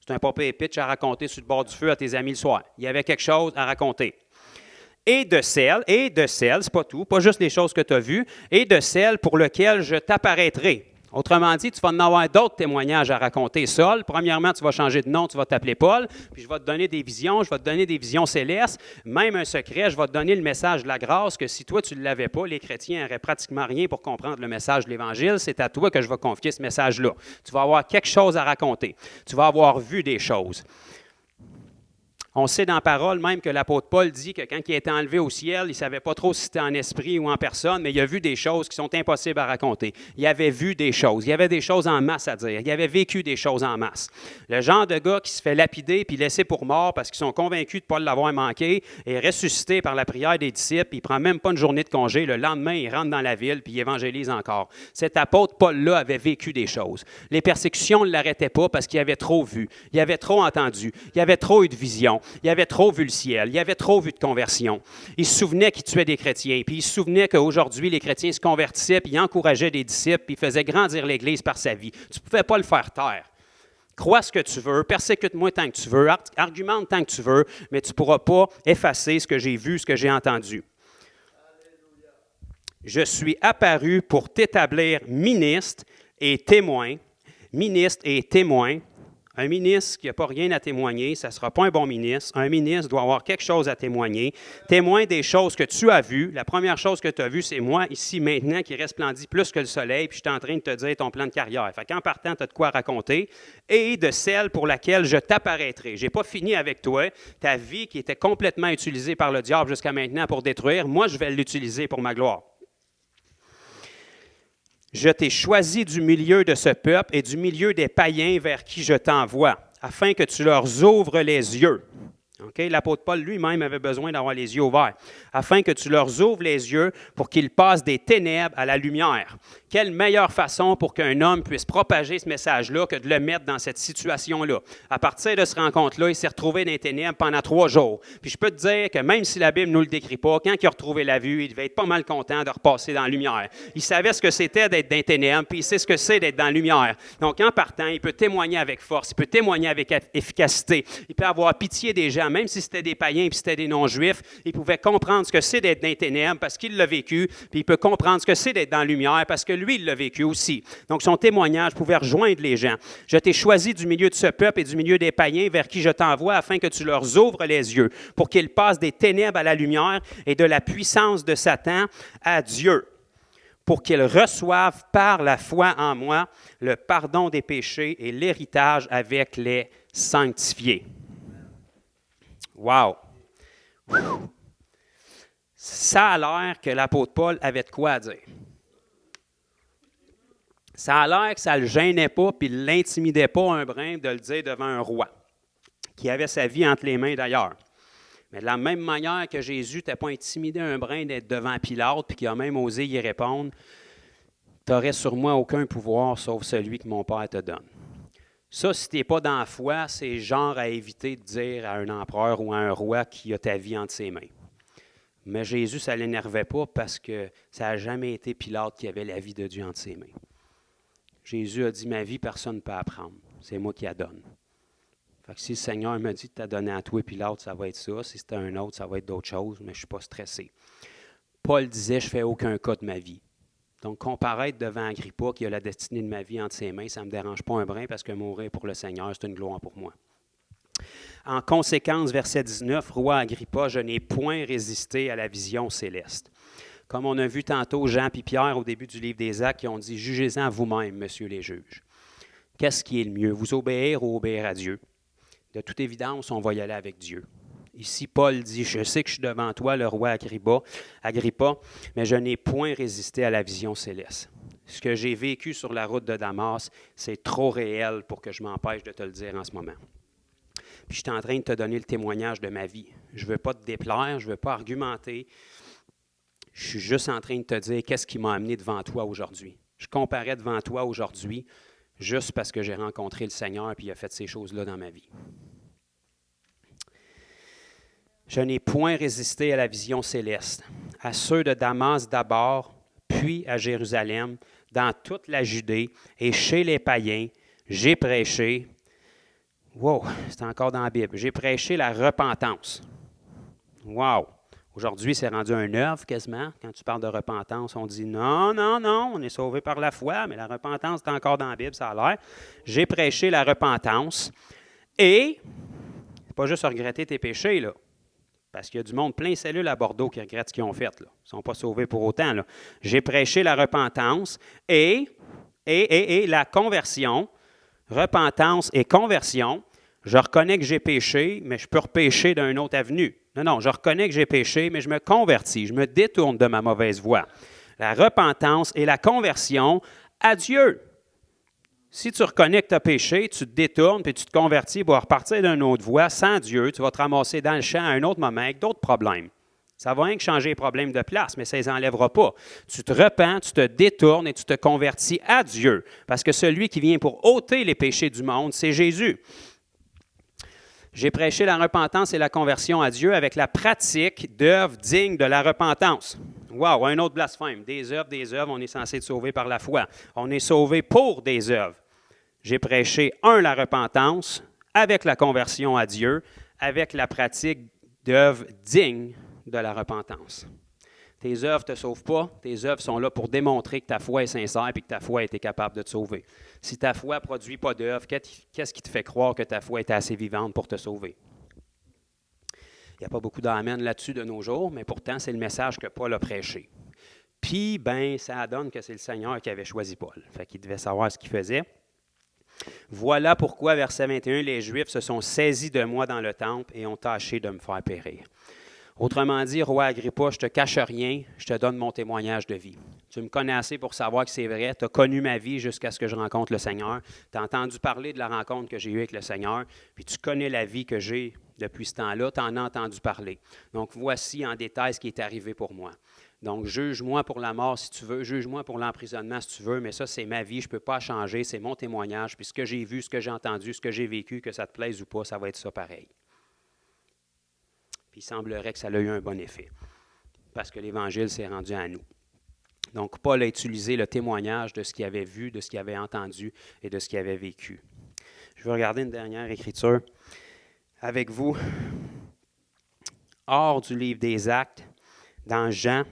c'est un papa pitch à raconter sur le bord du feu à tes amis le soir. Il y avait quelque chose à raconter. Et de celles, c'est pas tout, pas juste les choses que tu as vues, et de celles pour lesquelles je t'apparaîtrai. Autrement dit, tu vas en avoir d'autres témoignages à raconter, Saul. Premièrement, tu vas changer de nom, tu vas t'appeler Paul, puis je vais te donner des visions, je vais te donner des visions célestes, même un secret, je vais te donner le message de la grâce que si toi, tu ne l'avais pas, les chrétiens n'auraient pratiquement rien pour comprendre le message de l'Évangile. C'est à toi que je vais confier ce message-là. Tu vas avoir quelque chose à raconter. Tu vas avoir vu des choses. On sait dans la parole même que l'apôtre Paul dit que quand il a été enlevé au ciel, il ne savait pas trop si c'était en esprit ou en personne, mais il a vu des choses qui sont impossibles à raconter. Il avait vu des choses. Il y avait des choses en masse à dire. Il avait vécu des choses en masse. Le genre de gars qui se fait lapider puis laisser pour mort parce qu'ils sont convaincus de ne pas l'avoir manqué est ressuscité par la prière des disciples. Il ne prend même pas une journée de congé. Le lendemain, il rentre dans la ville puis il évangélise encore. Cet apôtre Paul-là avait vécu des choses. Les persécutions ne l'arrêtaient pas parce qu'il avait trop vu. Il avait trop entendu. Il avait trop eu de vision. il avait trop vu le ciel, il avait trop vu de conversion. Il se souvenait qu'il tuait des chrétiens, puis il se souvenait qu'aujourd'hui, les chrétiens se convertissaient, puis il encourageait des disciples, puis il faisait grandir l'Église par sa vie. Tu ne pouvais pas le faire taire. Crois ce que tu veux, persécute-moi tant que tu veux, argumente tant que tu veux, mais tu ne pourras pas effacer ce que j'ai vu, ce que j'ai entendu. Je suis apparu pour t'établir ministre et témoin. Ministre et témoin. Un ministre qui n'a pas rien à témoigner, ça ne sera pas un bon ministre. Un ministre doit avoir quelque chose à témoigner. Témoin des choses que tu as vues. La première chose que tu as vue, c'est moi, ici, maintenant, qui resplendit plus que le soleil, puis je suis en train de te dire ton plan de carrière. Fait qu'en partant, tu as de quoi raconter. Et de celle pour laquelle je t'apparaîtrai. Je n'ai pas fini avec toi. Ta vie qui était complètement utilisée par le diable jusqu'à maintenant pour détruire, moi, je vais l'utiliser pour ma gloire. Je t'ai choisi du milieu de ce peuple et du milieu des païens vers qui je t'envoie, afin que tu leur ouvres les yeux. Okay? L'apôtre Paul lui-même avait besoin d'avoir les yeux ouverts, afin que tu leur ouvres les yeux pour qu'ils passent des ténèbres à la lumière. Quelle meilleure façon pour qu'un homme puisse propager ce message-là que de le mettre dans cette situation-là. À partir de cette rencontre-là, il s'est retrouvé dans les ténèbres pendant 3 jours. Puis je peux te dire que même si la Bible ne nous le décrit pas, quand il a retrouvé la vue, il devait être pas mal content de repasser dans la lumière. Il savait ce que c'était d'être dans les ténèbres, puis il sait ce que c'est d'être dans la lumière. Donc en partant, il peut témoigner avec force, il peut témoigner avec efficacité, il peut avoir pitié des gens, même si c'était des païens puis c'était des non-juifs, il pouvait comprendre ce que c'est d'être dans les ténèbres parce qu'il l'a vécu, puis il peut comprendre ce que c'est d'être dans la lumière parce que lui, il l'a vécu aussi. Donc, son témoignage pouvait rejoindre les gens. Je t'ai choisi du milieu de ce peuple et du milieu des païens vers qui je t'envoie afin que tu leur ouvres les yeux pour qu'ils passent des ténèbres à la lumière et de la puissance de Satan à Dieu, pour qu'ils reçoivent par la foi en moi le pardon des péchés et l'héritage avec les sanctifiés. Wow! Ça a l'air que l'apôtre Paul avait de quoi à dire. Ça a l'air que ça ne le gênait pas puis ne l'intimidait pas un brin de le dire devant un roi, qui avait sa vie entre les mains d'ailleurs. Mais de la même manière que Jésus n'était pas intimidé un brin d'être devant Pilate puis qu'il a même osé y répondre, « Tu n'aurais sur moi aucun pouvoir sauf celui que mon Père te donne. » Ça, si tu n'es pas dans la foi, c'est genre à éviter de dire à un empereur ou à un roi qui a ta vie entre ses mains. Mais Jésus, ça ne l'énervait pas parce que ça n'a jamais été Pilate qui avait la vie de Dieu entre ses mains. Jésus a dit, ma vie, personne ne peut apprendre. C'est moi qui la donne. Fait que si le Seigneur me dit de t'a donné à toi et puis l'autre, ça va être ça. Si c'était un autre, ça va être d'autres choses, mais je ne suis pas stressé. Paul disait, je ne fais aucun cas de ma vie. Donc, comparaître devant Agrippa qui a la destinée de ma vie entre ses mains, ça ne me dérange pas un brin parce que mourir pour le Seigneur, c'est une gloire pour moi. En conséquence, verset 19, Roi Agrippa, je n'ai point résisté à la vision céleste. Comme on a vu tantôt Jean et Pierre au début du livre des Actes qui ont dit « Jugez-en vous-même, messieurs les juges. » Qu'est-ce qui est le mieux, vous obéir ou obéir à Dieu? De toute évidence, on va y aller avec Dieu. Ici, Paul dit « Je sais que je suis devant toi, le roi Agrippa, mais je n'ai point résisté à la vision céleste. Ce que j'ai vécu sur la route de Damas, c'est trop réel pour que je m'empêche de te le dire en ce moment. Puis je suis en train de te donner le témoignage de ma vie. Je ne veux pas te déplaire, je ne veux pas argumenter. Je suis juste en train de te dire qu'est-ce qui m'a amené devant toi aujourd'hui. Je comparais devant toi aujourd'hui juste parce que j'ai rencontré le Seigneur et il a fait ces choses-là dans ma vie. Je n'ai point résisté à la vision céleste, à ceux de Damas d'abord, puis à Jérusalem, dans toute la Judée et chez les païens, j'ai prêché. Wow, c'est encore dans la Bible. J'ai prêché la repentance. Wow! Aujourd'hui, c'est rendu un œuvre quasiment. Quand tu parles de repentance, on dit non, on est sauvé par la foi, mais la repentance est encore dans la Bible, ça a l'air. J'ai prêché la repentance et, c'est pas juste regretter tes péchés, là, parce qu'il y a du monde plein cellule à Bordeaux qui regrette ce qu'ils ont fait, là. Ils ne sont pas sauvés pour autant, là. J'ai prêché la repentance et la conversion, repentance et conversion. Je reconnais que j'ai péché, mais je peux repécher d'une autre avenue. Non, je reconnais que j'ai péché, mais je me convertis, je me détourne de ma mauvaise voie. La repentance et la conversion à Dieu. Si tu reconnais que tu as péché, tu te détournes, puis tu te convertis pour repartir d'une autre voie sans Dieu, tu vas te ramasser dans le champ à un autre moment avec d'autres problèmes. Ça va rien que changer les problèmes de place, mais ça ne les enlèvera pas. Tu te repens, tu te détournes et tu te convertis à Dieu, parce que celui qui vient pour ôter les péchés du monde, c'est Jésus. J'ai prêché la repentance et la conversion à Dieu avec la pratique d'œuvres dignes de la repentance. Wow, un autre blasphème. Des œuvres, on est censé être sauvé par la foi. On est sauvé pour des œuvres. J'ai prêché, la repentance avec la conversion à Dieu, avec la pratique d'œuvres dignes de la repentance. Tes œuvres ne te sauvent pas. Tes œuvres sont là pour démontrer que ta foi est sincère et que ta foi a été capable de te sauver. Si ta foi ne produit pas d'œuvres, qu'est-ce qui te fait croire que ta foi est assez vivante pour te sauver? Il n'y a pas beaucoup d'amen là-dessus de nos jours, mais pourtant, c'est le message que Paul a prêché. Puis, ça donne que c'est le Seigneur qui avait choisi Paul. Fait qu'il devait savoir ce qu'il faisait. Voilà pourquoi, verset 21, les Juifs se sont saisis de moi dans le temple et ont tâché de me faire périr. Autrement dit, roi Agrippa, je ne te cache rien, je te donne mon témoignage de vie. Tu me connais assez pour savoir que c'est vrai. Tu as connu ma vie jusqu'à ce que je rencontre le Seigneur. Tu as entendu parler de la rencontre que j'ai eue avec le Seigneur, puis tu connais la vie que j'ai depuis ce temps-là. Tu en as entendu parler. Donc, voici en détail ce qui est arrivé pour moi. Donc, juge-moi pour la mort si tu veux, juge-moi pour l'emprisonnement si tu veux, mais ça, c'est ma vie, je ne peux pas changer, c'est mon témoignage. Puis ce que j'ai vu, ce que j'ai entendu, ce que j'ai vécu, que ça te plaise ou pas, ça va être ça pareil. Puis il semblerait que ça a eu un bon effet, parce que l'Évangile s'est rendu à nous. Donc, Paul a utilisé le témoignage de ce qu'il avait vu, de ce qu'il avait entendu et de ce qu'il avait vécu. Je vais regarder une dernière écriture avec vous, hors du livre des Actes, dans Jean,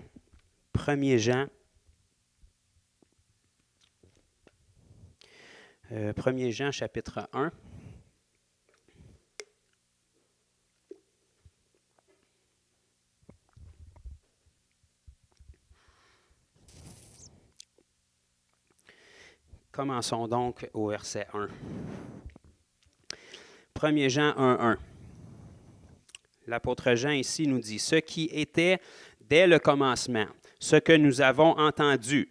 1er Jean, 1er Jean, chapitre 1. Commençons donc au verset 1. 1er Jean 1:1. L'apôtre Jean ici nous dit « Ce qui était dès le commencement, ce que nous avons entendu. »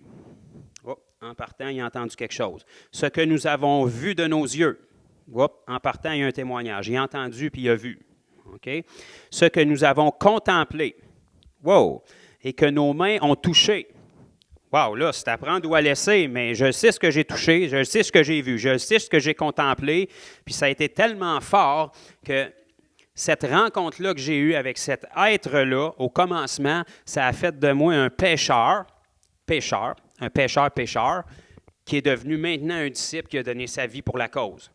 En partant, il a entendu quelque chose. « Ce que nous avons vu de nos yeux. » En partant, il y a un témoignage. Il a entendu puis il a vu. Okay? « Ce que nous avons contemplé. » Wow! Et que nos mains ont touché. Wow, là, c'est à prendre ou à laisser, mais je sais ce que j'ai touché, je sais ce que j'ai vu, je sais ce que j'ai contemplé, puis ça a été tellement fort que cette rencontre-là que j'ai eue avec cet être-là, au commencement, ça a fait de moi un pécheur, qui est devenu maintenant un disciple qui a donné sa vie pour la cause.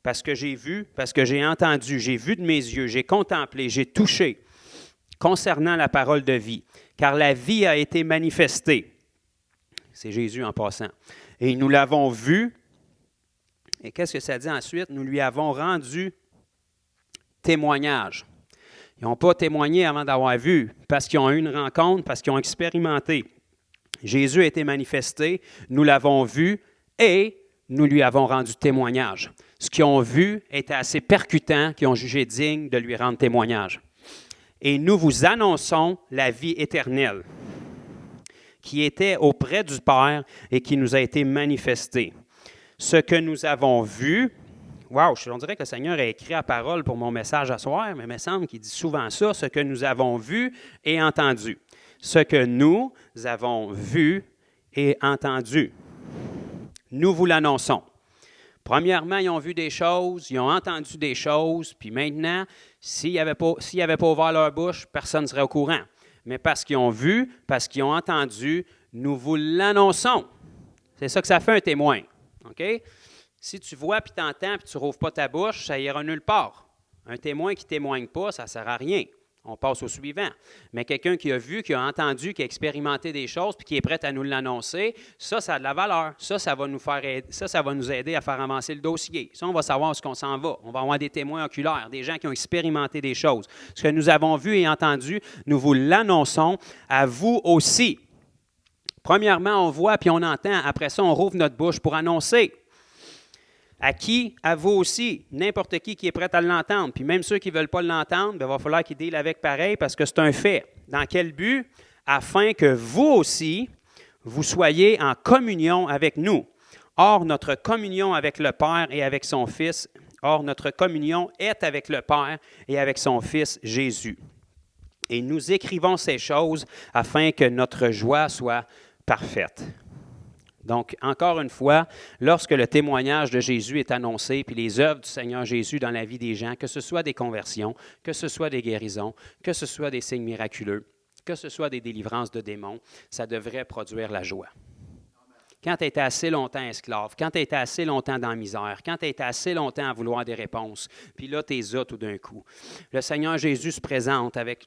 Parce que j'ai vu, parce que j'ai entendu, j'ai vu de mes yeux, j'ai contemplé, j'ai touché concernant la parole de vie, car la vie a été manifestée. C'est Jésus en passant. Et nous l'avons vu. Et qu'est-ce que ça dit ensuite? Nous lui avons rendu témoignage. Ils n'ont pas témoigné avant d'avoir vu, parce qu'ils ont eu une rencontre, parce qu'ils ont expérimenté. Jésus a été manifesté, nous l'avons vu et nous lui avons rendu témoignage. Ce qu'ils ont vu était assez percutant qu'ils ont jugé digne de lui rendre témoignage. Et nous vous annonçons la vie éternelle, qui était auprès du Père et qui nous a été manifestée. Ce que nous avons vu, wow, on dirait que le Seigneur a écrit la parole pour mon message à soir, mais il me semble qu'il dit souvent ça, ce que nous avons vu et entendu. Ce que nous avons vu et entendu. Nous vous l'annonçons. Premièrement, ils ont vu des choses, ils ont entendu des choses, puis maintenant, s'ils n'avaient pas ouvert leur bouche, personne ne serait au courant. Mais parce qu'ils ont vu, parce qu'ils ont entendu, nous vous l'annonçons. C'est ça que ça fait un témoin. OK? Si tu vois, puis tu entends, puis tu ne rouvres pas ta bouche, ça ira nulle part. Un témoin qui ne témoigne pas, ça ne sert à rien. On passe au suivant. Mais quelqu'un qui a vu, qui a entendu, qui a expérimenté des choses, puis qui est prêt à nous l'annoncer, ça a de la valeur. Ça va nous faire aider, ça va nous aider à faire avancer le dossier. Ça, on va savoir où on s'en va. On va avoir des témoins oculaires, des gens qui ont expérimenté des choses. Ce que nous avons vu et entendu, nous vous l'annonçons à vous aussi. Premièrement, on voit puis on entend. Après ça, on rouvre notre bouche pour annoncer. À qui? À vous aussi. N'importe qui est prêt à l'entendre. Puis même ceux qui ne veulent pas l'entendre, il va falloir qu'ils dealent avec pareil parce que c'est un fait. Dans quel but? Afin que vous aussi, vous soyez en communion avec nous. Or, notre communion avec le Père et avec son Fils, notre communion est avec le Père et avec son Fils Jésus. Et nous écrivons ces choses afin que notre joie soit parfaite. Donc, encore une fois, lorsque le témoignage de Jésus est annoncé, puis les œuvres du Seigneur Jésus dans la vie des gens, que ce soit des conversions, que ce soit des guérisons, que ce soit des signes miraculeux, que ce soit des délivrances de démons, ça devrait produire la joie. Quand tu as été assez longtemps esclave, quand tu as été assez longtemps dans la misère, quand tu as été assez longtemps à vouloir des réponses, puis là, tu les as tout d'un coup. Le Seigneur Jésus se présente avec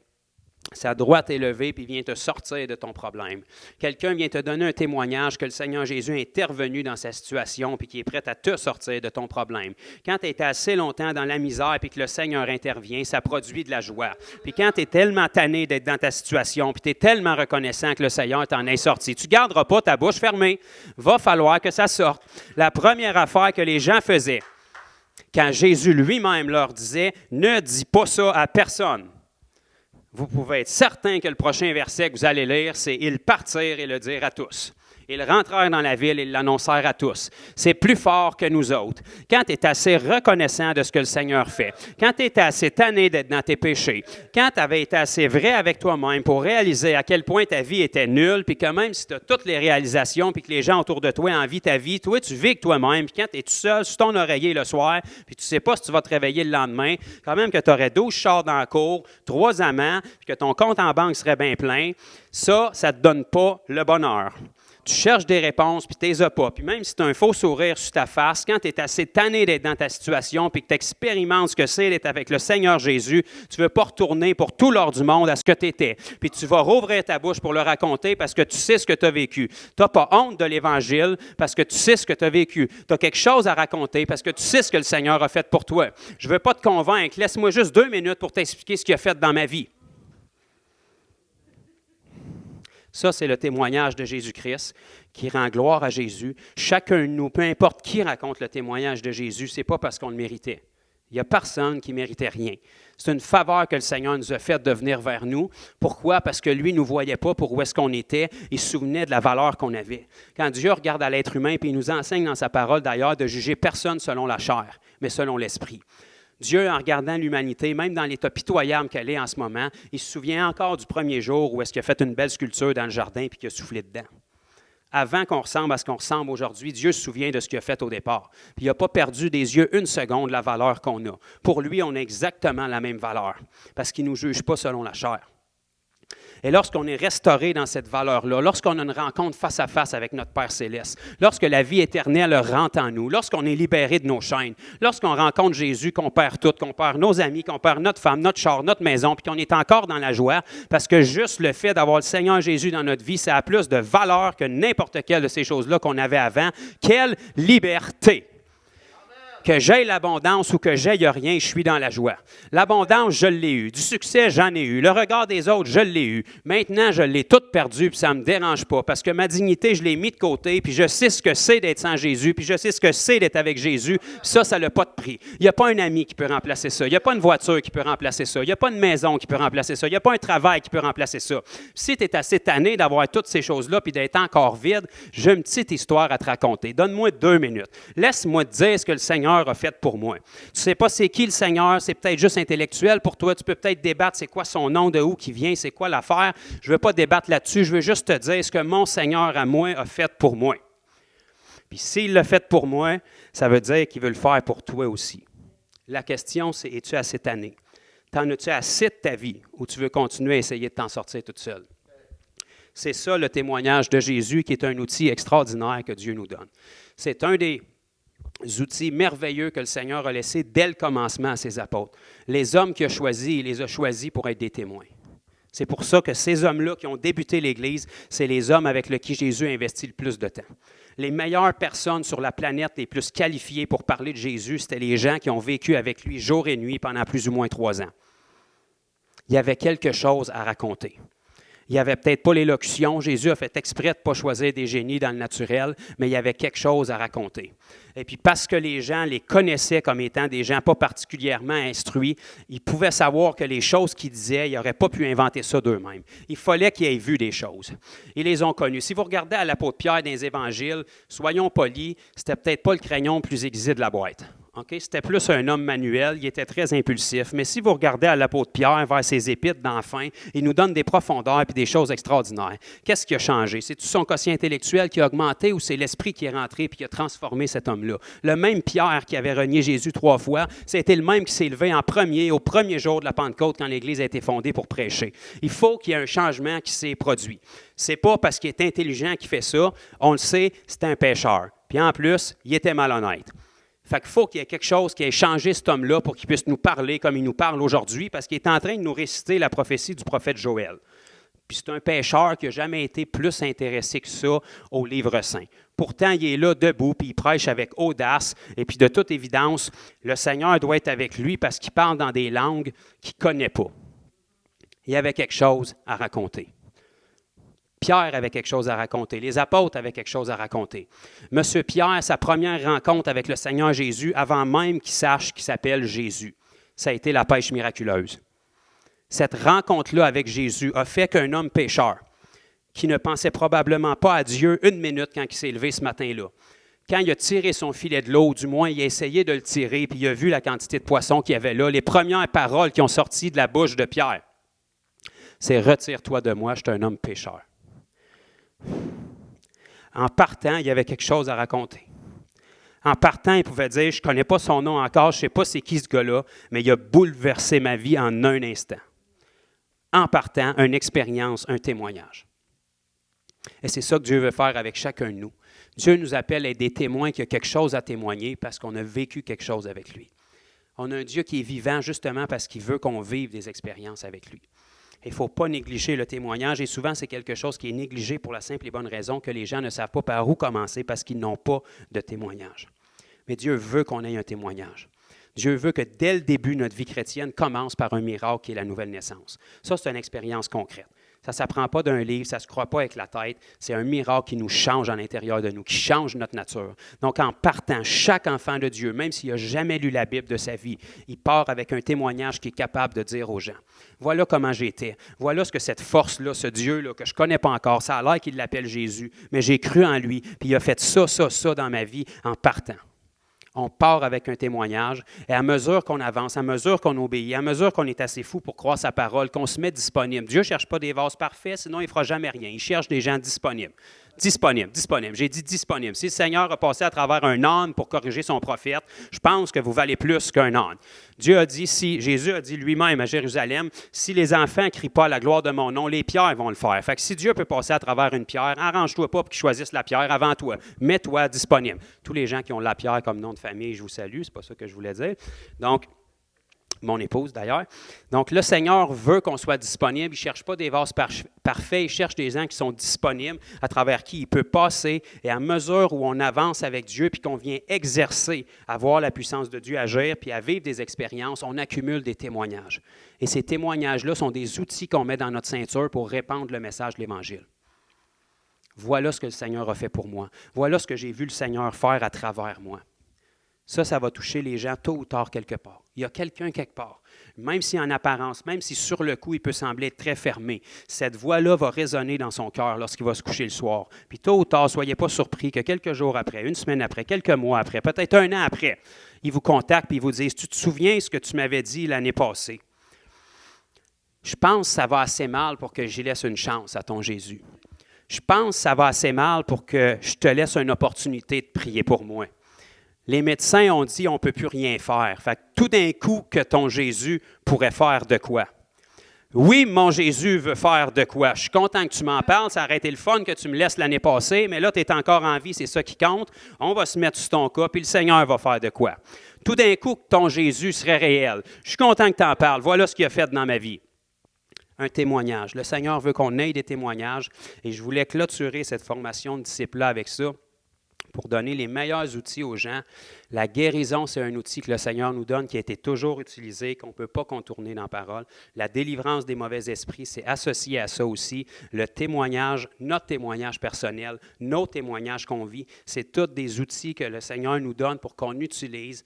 sa droite est levée, puis vient te sortir de ton problème. Quelqu'un vient te donner un témoignage que le Seigneur Jésus est intervenu dans sa situation, puis qui est prêt à te sortir de ton problème. Quand tu as été assez longtemps dans la misère, puis que le Seigneur intervient, ça produit de la joie. Puis quand tu es tellement tanné d'être dans ta situation, puis tu es tellement reconnaissant que le Seigneur t'en est sorti, tu ne garderas pas ta bouche fermée. Va falloir que ça sorte. La première affaire que les gens faisaient, quand Jésus lui-même leur disait « Ne dis pas ça à personne », vous pouvez être certain que le prochain verset que vous allez lire, c'est « Ils partirent et le dirent à tous ». Ils rentrèrent dans la ville et l'annoncèrent à tous. C'est plus fort que nous autres. Quand tu es assez reconnaissant de ce que le Seigneur fait, quand tu es assez tanné d'être dans tes péchés, quand tu avais été assez vrai avec toi-même pour réaliser à quel point ta vie était nulle, puis que même si tu as toutes les réalisations, puis que les gens autour de toi envient ta vie, toi, tu vis avec toi-même, puis quand tu es tout seul sur ton oreiller le soir, puis tu ne sais pas si tu vas te réveiller le lendemain, quand même que tu aurais 12 chars dans la cour, 3 amants, puis que ton compte en banque serait bien plein, ça ne te donne pas le bonheur. Tu cherches des réponses, puis tu les as pas. Puis même si tu as un faux sourire sur ta face, quand tu es assez tanné d'être dans ta situation, puis que tu expérimentes ce que c'est d'être avec le Seigneur Jésus, tu ne veux pas retourner pour tout l'or du monde à ce que tu étais. Puis tu vas rouvrir ta bouche pour le raconter parce que tu sais ce que tu as vécu. Tu n'as pas honte de l'Évangile parce que tu sais ce que tu as vécu. Tu as quelque chose à raconter parce que tu sais ce que le Seigneur a fait pour toi. Je ne veux pas te convaincre. Laisse-moi juste 2 minutes pour t'expliquer ce qu'il a fait dans ma vie. Ça, c'est le témoignage de Jésus-Christ qui rend gloire à Jésus. Chacun de nous, peu importe qui raconte le témoignage de Jésus, ce n'est pas parce qu'on le méritait. Il n'y a personne qui ne méritait rien. C'est une faveur que le Seigneur nous a faite de venir vers nous. Pourquoi? Parce que lui ne nous voyait pas pour où est-ce qu'on était. Il se souvenait de la valeur qu'on avait. Quand Dieu regarde à l'être humain, puis il nous enseigne dans sa parole d'ailleurs de juger personne selon la chair, mais selon l'esprit. Dieu, en regardant l'humanité, même dans l'état pitoyable qu'elle est en ce moment, il se souvient encore du premier jour où est-ce qu'il a fait une belle sculpture dans le jardin et qu'il a soufflé dedans. Avant qu'on ressemble à ce qu'on ressemble aujourd'hui, Dieu se souvient de ce qu'il a fait au départ. Puis il n'a pas perdu des yeux une seconde la valeur qu'on a. Pour lui, on a exactement la même valeur parce qu'il ne nous juge pas selon la chair. Et lorsqu'on est restauré dans cette valeur-là, lorsqu'on a une rencontre face à face avec notre Père Céleste, lorsque la vie éternelle rentre en nous, lorsqu'on est libéré de nos chaînes, lorsqu'on rencontre Jésus, qu'on perd tout, qu'on perd nos amis, qu'on perd notre femme, notre char, notre maison, puis qu'on est encore dans la joie, parce que juste le fait d'avoir le Seigneur Jésus dans notre vie, ça a plus de valeur que n'importe quelle de ces choses-là qu'on avait avant. Quelle liberté! Que j'aie l'abondance ou que j'aie rien, je suis dans la joie. L'abondance, je l'ai eu. Du succès, j'en ai eu. Le regard des autres, je l'ai eu. Maintenant, je l'ai tout perdu, puis ça ne me dérange pas, parce que ma dignité, je l'ai mis de côté, puis je sais ce que c'est d'être sans Jésus, puis je sais ce que c'est d'être avec Jésus. Ça n'a pas de prix. Il n'y a pas un ami qui peut remplacer ça. Il n'y a pas une voiture qui peut remplacer ça. Il n'y a pas une maison qui peut remplacer ça. Il n'y a pas un travail qui peut remplacer ça. Si tu es assez tanné d'avoir toutes ces choses-là, puis d'être encore vide, j'ai une petite histoire à te raconter. Donne-moi 2 minutes. Laisse-moi te dire ce que le Seigneur a fait pour moi. Tu ne sais pas c'est qui le Seigneur, c'est peut-être juste intellectuel pour toi, tu peux peut-être débattre c'est quoi son nom, de où qui vient, c'est quoi l'affaire. Je ne veux pas débattre là-dessus, je veux juste te dire ce que mon Seigneur à moi a fait pour moi. Puis s'il l'a fait pour moi, ça veut dire qu'il veut le faire pour toi aussi. La question, c'est es-tu assez tanné? T'en as-tu assez de ta vie ou tu veux continuer à essayer de t'en sortir toute seule? C'est ça le témoignage de Jésus qui est un outil extraordinaire que Dieu nous donne. C'est un des outils merveilleux que le Seigneur a laissés dès le commencement à ses apôtres. Les hommes qu'il a choisis, il les a choisis pour être des témoins. C'est pour ça que ces hommes-là qui ont débuté l'Église, c'est les hommes avec qui Jésus a investi le plus de temps. Les meilleures personnes sur la planète, les plus qualifiées pour parler de Jésus, c'était les gens qui ont vécu avec lui jour et nuit pendant plus ou moins 3 ans. Il y avait quelque chose à raconter. Il n'y avait peut-être pas l'élocution. Jésus a fait exprès de ne pas choisir des génies dans le naturel, mais il y avait quelque chose à raconter. Et puis parce que les gens les connaissaient comme étant des gens pas particulièrement instruits, ils pouvaient savoir que les choses qu'ils disaient, ils n'auraient pas pu inventer ça d'eux-mêmes. Il fallait qu'ils aient vu des choses. Ils les ont connues. Si vous regardez à l'apôtre Pierre dans les évangiles, soyons polis, c'était peut-être pas le crayon le plus aiguisé de la boîte. Okay? C'était plus un homme manuel, il était très impulsif. Mais si vous regardez à l'apôtre Pierre vers ses épîtres d'enfin, il nous donne des profondeurs et des choses extraordinaires. Qu'est-ce qui a changé? C'est-tu son quotient intellectuel qui a augmenté ou c'est l'esprit qui est rentré et qui a transformé cet homme-là? Le même Pierre qui avait renié Jésus 3 fois, c'était le même qui s'est levé en premier, au premier jour de la Pentecôte, quand l'Église a été fondée pour prêcher. Il faut qu'il y ait un changement qui s'est produit. Ce n'est pas parce qu'il est intelligent qu'il fait ça. On le sait, c'est un pécheur. Puis en plus, il était malhonnête. Fait qu'il faut qu'il y ait quelque chose qui ait changé cet homme-là pour qu'il puisse nous parler comme il nous parle aujourd'hui, parce qu'il est en train de nous réciter la prophétie du prophète Joël. Puis c'est un pécheur qui n'a jamais été plus intéressé que ça au livre saint. Pourtant, il est là debout, puis il prêche avec audace, et puis de toute évidence, le Seigneur doit être avec lui parce qu'il parle dans des langues qu'il ne connaît pas. Il y avait quelque chose à raconter. Pierre avait quelque chose à raconter. Les apôtres avaient quelque chose à raconter. Monsieur Pierre, sa première rencontre avec le Seigneur Jésus, avant même qu'il sache qu'il s'appelle Jésus, ça a été la pêche miraculeuse. Cette rencontre-là avec Jésus a fait qu'un homme pécheur, qui ne pensait probablement pas à Dieu une minute quand il s'est levé ce matin-là, quand il a tiré son filet de l'eau, du moins il a essayé de le tirer, puis il a vu la quantité de poissons qu'il y avait là, les premières paroles qui ont sorti de la bouche de Pierre, c'est « Retire-toi de moi, je suis un homme pécheur ». En partant, il y avait quelque chose à raconter. En partant, il pouvait dire, je ne connais pas son nom encore, je ne sais pas c'est qui ce gars-là, mais il a bouleversé ma vie en un instant. En partant, une expérience, un témoignage. Et c'est ça que Dieu veut faire avec chacun de nous. Dieu nous appelle à être des témoins qui ont quelque chose à témoigner parce qu'on a vécu quelque chose avec lui. On a un Dieu qui est vivant justement parce qu'il veut qu'on vive des expériences avec lui. Il ne faut pas négliger le témoignage et souvent, c'est quelque chose qui est négligé pour la simple et bonne raison que les gens ne savent pas par où commencer parce qu'ils n'ont pas de témoignage. Mais Dieu veut qu'on ait un témoignage. Dieu veut que dès le début, notre vie chrétienne commence par un miracle qui est la nouvelle naissance. Ça, c'est une expérience concrète. Ça ne s'apprend pas d'un livre, ça ne se croit pas avec la tête. C'est un miracle qui nous change à l'intérieur de nous, qui change notre nature. Donc, en partant, chaque enfant de Dieu, même s'il n'a jamais lu la Bible de sa vie, il part avec un témoignage qui est capable de dire aux gens, voilà comment j'étais, voilà ce que cette force-là, ce Dieu-là, que je ne connais pas encore, ça a l'air qu'il l'appelle Jésus, mais j'ai cru en lui, puis il a fait ça dans ma vie en partant. On part avec un témoignage et à mesure qu'on avance, à mesure qu'on obéit, à mesure qu'on est assez fou pour croire sa parole, qu'on se met disponible. Dieu ne cherche pas des vases parfaits, sinon il ne fera jamais rien. Il cherche des gens disponibles. Disponible. J'ai dit disponible. Si le Seigneur a passé à travers un âne pour corriger son prophète, je pense que vous valez plus qu'un âne. Jésus a dit lui-même à Jérusalem, si les enfants ne crient pas à la gloire de mon nom, les pierres vont le faire. Fait que si Dieu peut passer à travers une pierre, arrange-toi pas pour qu'il choisisse la pierre avant toi. Mets-toi disponible. Tous les gens qui ont la pierre comme nom de famille, je vous salue, c'est pas ça que je voulais dire. Donc, mon épouse d'ailleurs. Donc, le Seigneur veut qu'on soit disponible. Il ne cherche pas des vases parfaits, il cherche des gens qui sont disponibles, à travers qui il peut passer. Et à mesure où on avance avec Dieu, puis qu'on vient exercer, à voir la puissance de Dieu agir, puis à vivre des expériences, on accumule des témoignages. Et ces témoignages-là sont des outils qu'on met dans notre ceinture pour répandre le message de l'Évangile. Voilà ce que le Seigneur a fait pour moi. Voilà ce que j'ai vu le Seigneur faire à travers moi. Ça va toucher les gens tôt ou tard quelque part. Il y a quelqu'un quelque part, même si en apparence, même si sur le coup, il peut sembler très fermé, cette voix-là va résonner dans son cœur lorsqu'il va se coucher le soir. Puis tôt ou tard, soyez pas surpris que quelques jours après, une semaine après, quelques mois après, peut-être un an après, ils vous contactent et ils vous disent « Tu te souviens ce que tu m'avais dit l'année passée? » Je pense que ça va assez mal pour que j'y laisse une chance à ton Jésus. Je pense que ça va assez mal pour que je te laisse une opportunité de prier pour moi. Les médecins ont dit on ne peut plus rien faire. Fait que tout d'un coup, que ton Jésus pourrait faire de quoi? Oui, mon Jésus veut faire de quoi? Je suis content que tu m'en parles. Ça aurait été le fun que tu me laisses l'année passée, mais là, tu es encore en vie, c'est ça qui compte. On va se mettre sur ton cas, puis le Seigneur va faire de quoi? Tout d'un coup, que ton Jésus serait réel. Je suis content que tu en parles. Voilà ce qu'il a fait dans ma vie. Un témoignage. Le Seigneur veut qu'on ait des témoignages, et je voulais clôturer cette formation de disciples-là avec ça, pour donner les meilleurs outils aux gens. La guérison, c'est un outil que le Seigneur nous donne, qui a été toujours utilisé, qu'on ne peut pas contourner dans la parole. La délivrance des mauvais esprits, c'est associé à ça aussi. Le témoignage, notre témoignage personnel, nos témoignages qu'on vit, c'est tous des outils que le Seigneur nous donne pour qu'on utilise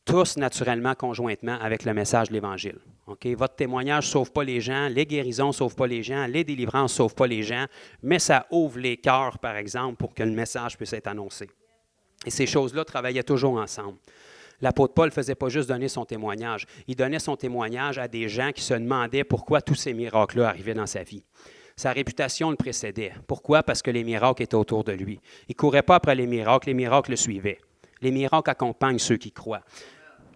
tous naturellement, conjointement, avec le message de l'Évangile. Okay? Votre témoignage ne sauve pas les gens, les guérisons ne sauvent pas les gens, les délivrances ne sauvent pas les gens, mais ça ouvre les cœurs, par exemple, pour que le message puisse être annoncé. Et ces choses-là travaillaient toujours ensemble. L'apôtre Paul ne faisait pas juste donner son témoignage. Il donnait son témoignage à des gens qui se demandaient pourquoi tous ces miracles-là arrivaient dans sa vie. Sa réputation le précédait. Pourquoi? Parce que les miracles étaient autour de lui. Il ne courait pas après les miracles le suivaient. Les miracles accompagnent ceux qui croient.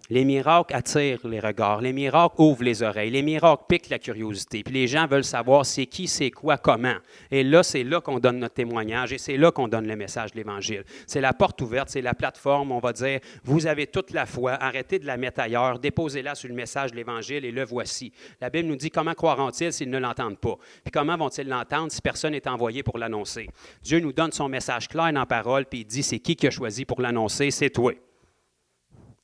Les miracles attirent les regards, les miracles ouvrent les oreilles, les miracles piquent la curiosité. Puis les gens veulent savoir c'est qui, c'est quoi, comment. Et là, c'est là qu'on donne notre témoignage et c'est là qu'on donne le message de l'Évangile. C'est la porte ouverte, c'est la plateforme. On va dire, vous avez toute la foi, arrêtez de la mettre ailleurs, déposez-la sur le message de l'Évangile et le voici. La Bible nous dit comment croiront-ils s'ils ne l'entendent pas? Puis comment vont-ils l'entendre si personne n'est envoyé pour l'annoncer? Dieu nous donne son message clair dans la parole, puis il dit c'est qui a choisi pour l'annoncer? C'est toi.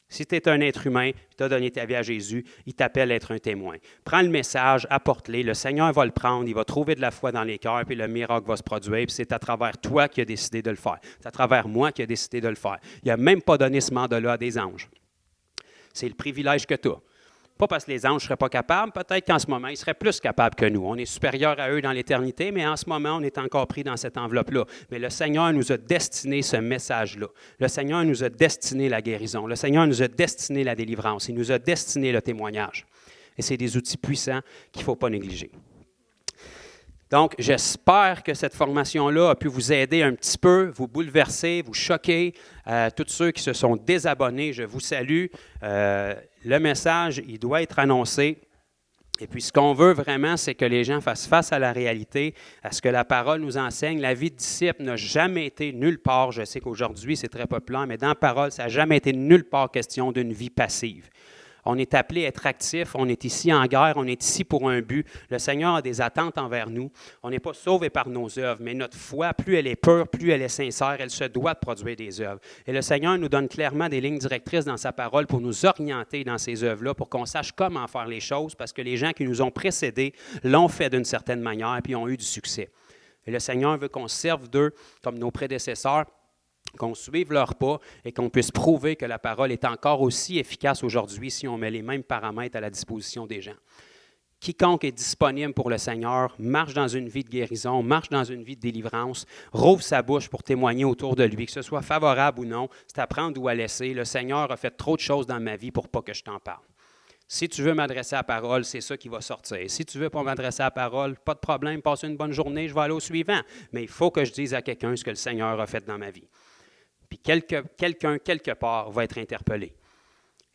Si tu es un être humain, tu as donné ta vie à Jésus, il t'appelle à être un témoin. Prends le message, apporte-le, le Seigneur va le prendre, il va trouver de la foi dans les cœurs, puis le miracle va se produire, puis c'est à travers toi qui as décidé de le faire. C'est à travers moi qui a décidé de le faire. Il n'a même pas donné ce mandat-là à des anges. C'est le privilège que tu as. Pas parce que les anges ne seraient pas capables, peut-être qu'en ce moment, ils seraient plus capables que nous. On est supérieurs à eux dans l'éternité, mais en ce moment, on est encore pris dans cette enveloppe-là. Mais le Seigneur nous a destiné ce message-là. Le Seigneur nous a destiné la guérison. Le Seigneur nous a destiné la délivrance. Il nous a destiné le témoignage. Et c'est des outils puissants qu'il ne faut pas négliger. Donc, j'espère que cette formation-là a pu vous aider un petit peu, vous bouleverser, vous choquer. Tous ceux qui se sont désabonnés, je vous salue. Le message, il doit être annoncé. Et puis, ce qu'on veut vraiment, c'est que les gens fassent face à la réalité, à ce que la parole nous enseigne. La vie de disciple n'a jamais été nulle part, je sais qu'aujourd'hui, c'est très populaire, mais dans la parole, ça n'a jamais été nulle part question d'une vie passive. On est appelé à être actif, on est ici en guerre, on est ici pour un but. Le Seigneur a des attentes envers nous. On n'est pas sauvé par nos œuvres, mais notre foi, plus elle est pure, plus elle est sincère, elle se doit de produire des œuvres. Et le Seigneur nous donne clairement des lignes directrices dans sa parole pour nous orienter dans ces œuvres-là, pour qu'on sache comment faire les choses, parce que les gens qui nous ont précédés l'ont fait d'une certaine manière, puis ont eu du succès. Et le Seigneur veut qu'on serve d'eux comme nos prédécesseurs, qu'on suive leurs pas et qu'on puisse prouver que la parole est encore aussi efficace aujourd'hui si on met les mêmes paramètres à la disposition des gens. Quiconque est disponible pour le Seigneur marche dans une vie de guérison, marche dans une vie de délivrance, rouvre sa bouche pour témoigner autour de lui, que ce soit favorable ou non, c'est à prendre ou à laisser. Le Seigneur a fait trop de choses dans ma vie pour pas que je t'en parle. Si tu veux m'adresser à la parole, c'est ça qui va sortir. Si tu ne veux pas m'adresser à la parole, pas de problème, passe une bonne journée, je vais aller au suivant. Mais il faut que je dise à quelqu'un ce que le Seigneur a fait dans ma vie. Puis quelqu'un, quelque part, va être interpellé.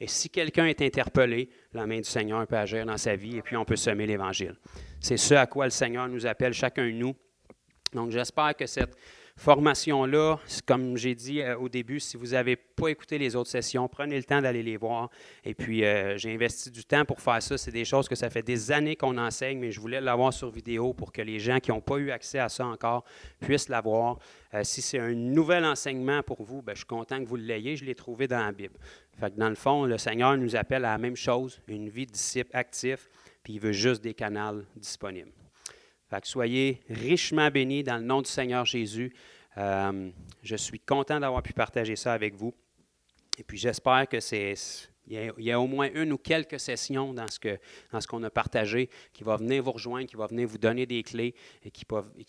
Et si quelqu'un est interpellé, la main du Seigneur peut agir dans sa vie et puis on peut semer l'Évangile. C'est ce à quoi le Seigneur nous appelle, chacun de nous. Donc, j'espère que cette formation-là, comme j'ai dit au début, si vous n'avez pas écouté les autres sessions, prenez le temps d'aller les voir. Et puis, j'ai investi du temps pour faire ça. C'est des choses que ça fait des années qu'on enseigne, mais je voulais l'avoir sur vidéo pour que les gens qui n'ont pas eu accès à ça encore puissent l'avoir. Si c'est un nouvel enseignement pour vous, bien, je suis content que vous l'ayez. Je l'ai trouvé dans la Bible. Fait que dans le fond, le Seigneur nous appelle à la même chose, une vie de disciple actif, puis il veut juste des canaux disponibles. Fait que soyez richement bénis dans le nom du Seigneur Jésus. Je suis content d'avoir pu partager ça avec vous. Et puis j'espère qu'il y a au moins une ou quelques sessions dans ce qu'on a partagé qui va venir vous rejoindre, qui va venir vous donner des clés et qui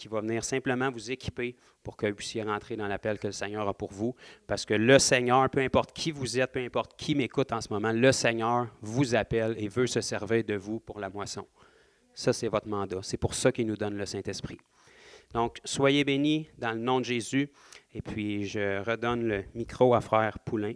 va venir simplement vous équiper pour que vous puissiez rentrer dans l'appel que le Seigneur a pour vous. Parce que le Seigneur, peu importe qui vous êtes, peu importe qui m'écoute en ce moment, le Seigneur vous appelle et veut se servir de vous pour la moisson. Ça, c'est votre mandat. C'est pour ça qu'il nous donne le Saint-Esprit. Donc, soyez bénis dans le nom de Jésus. Et puis, je redonne le micro à Frère Poulain.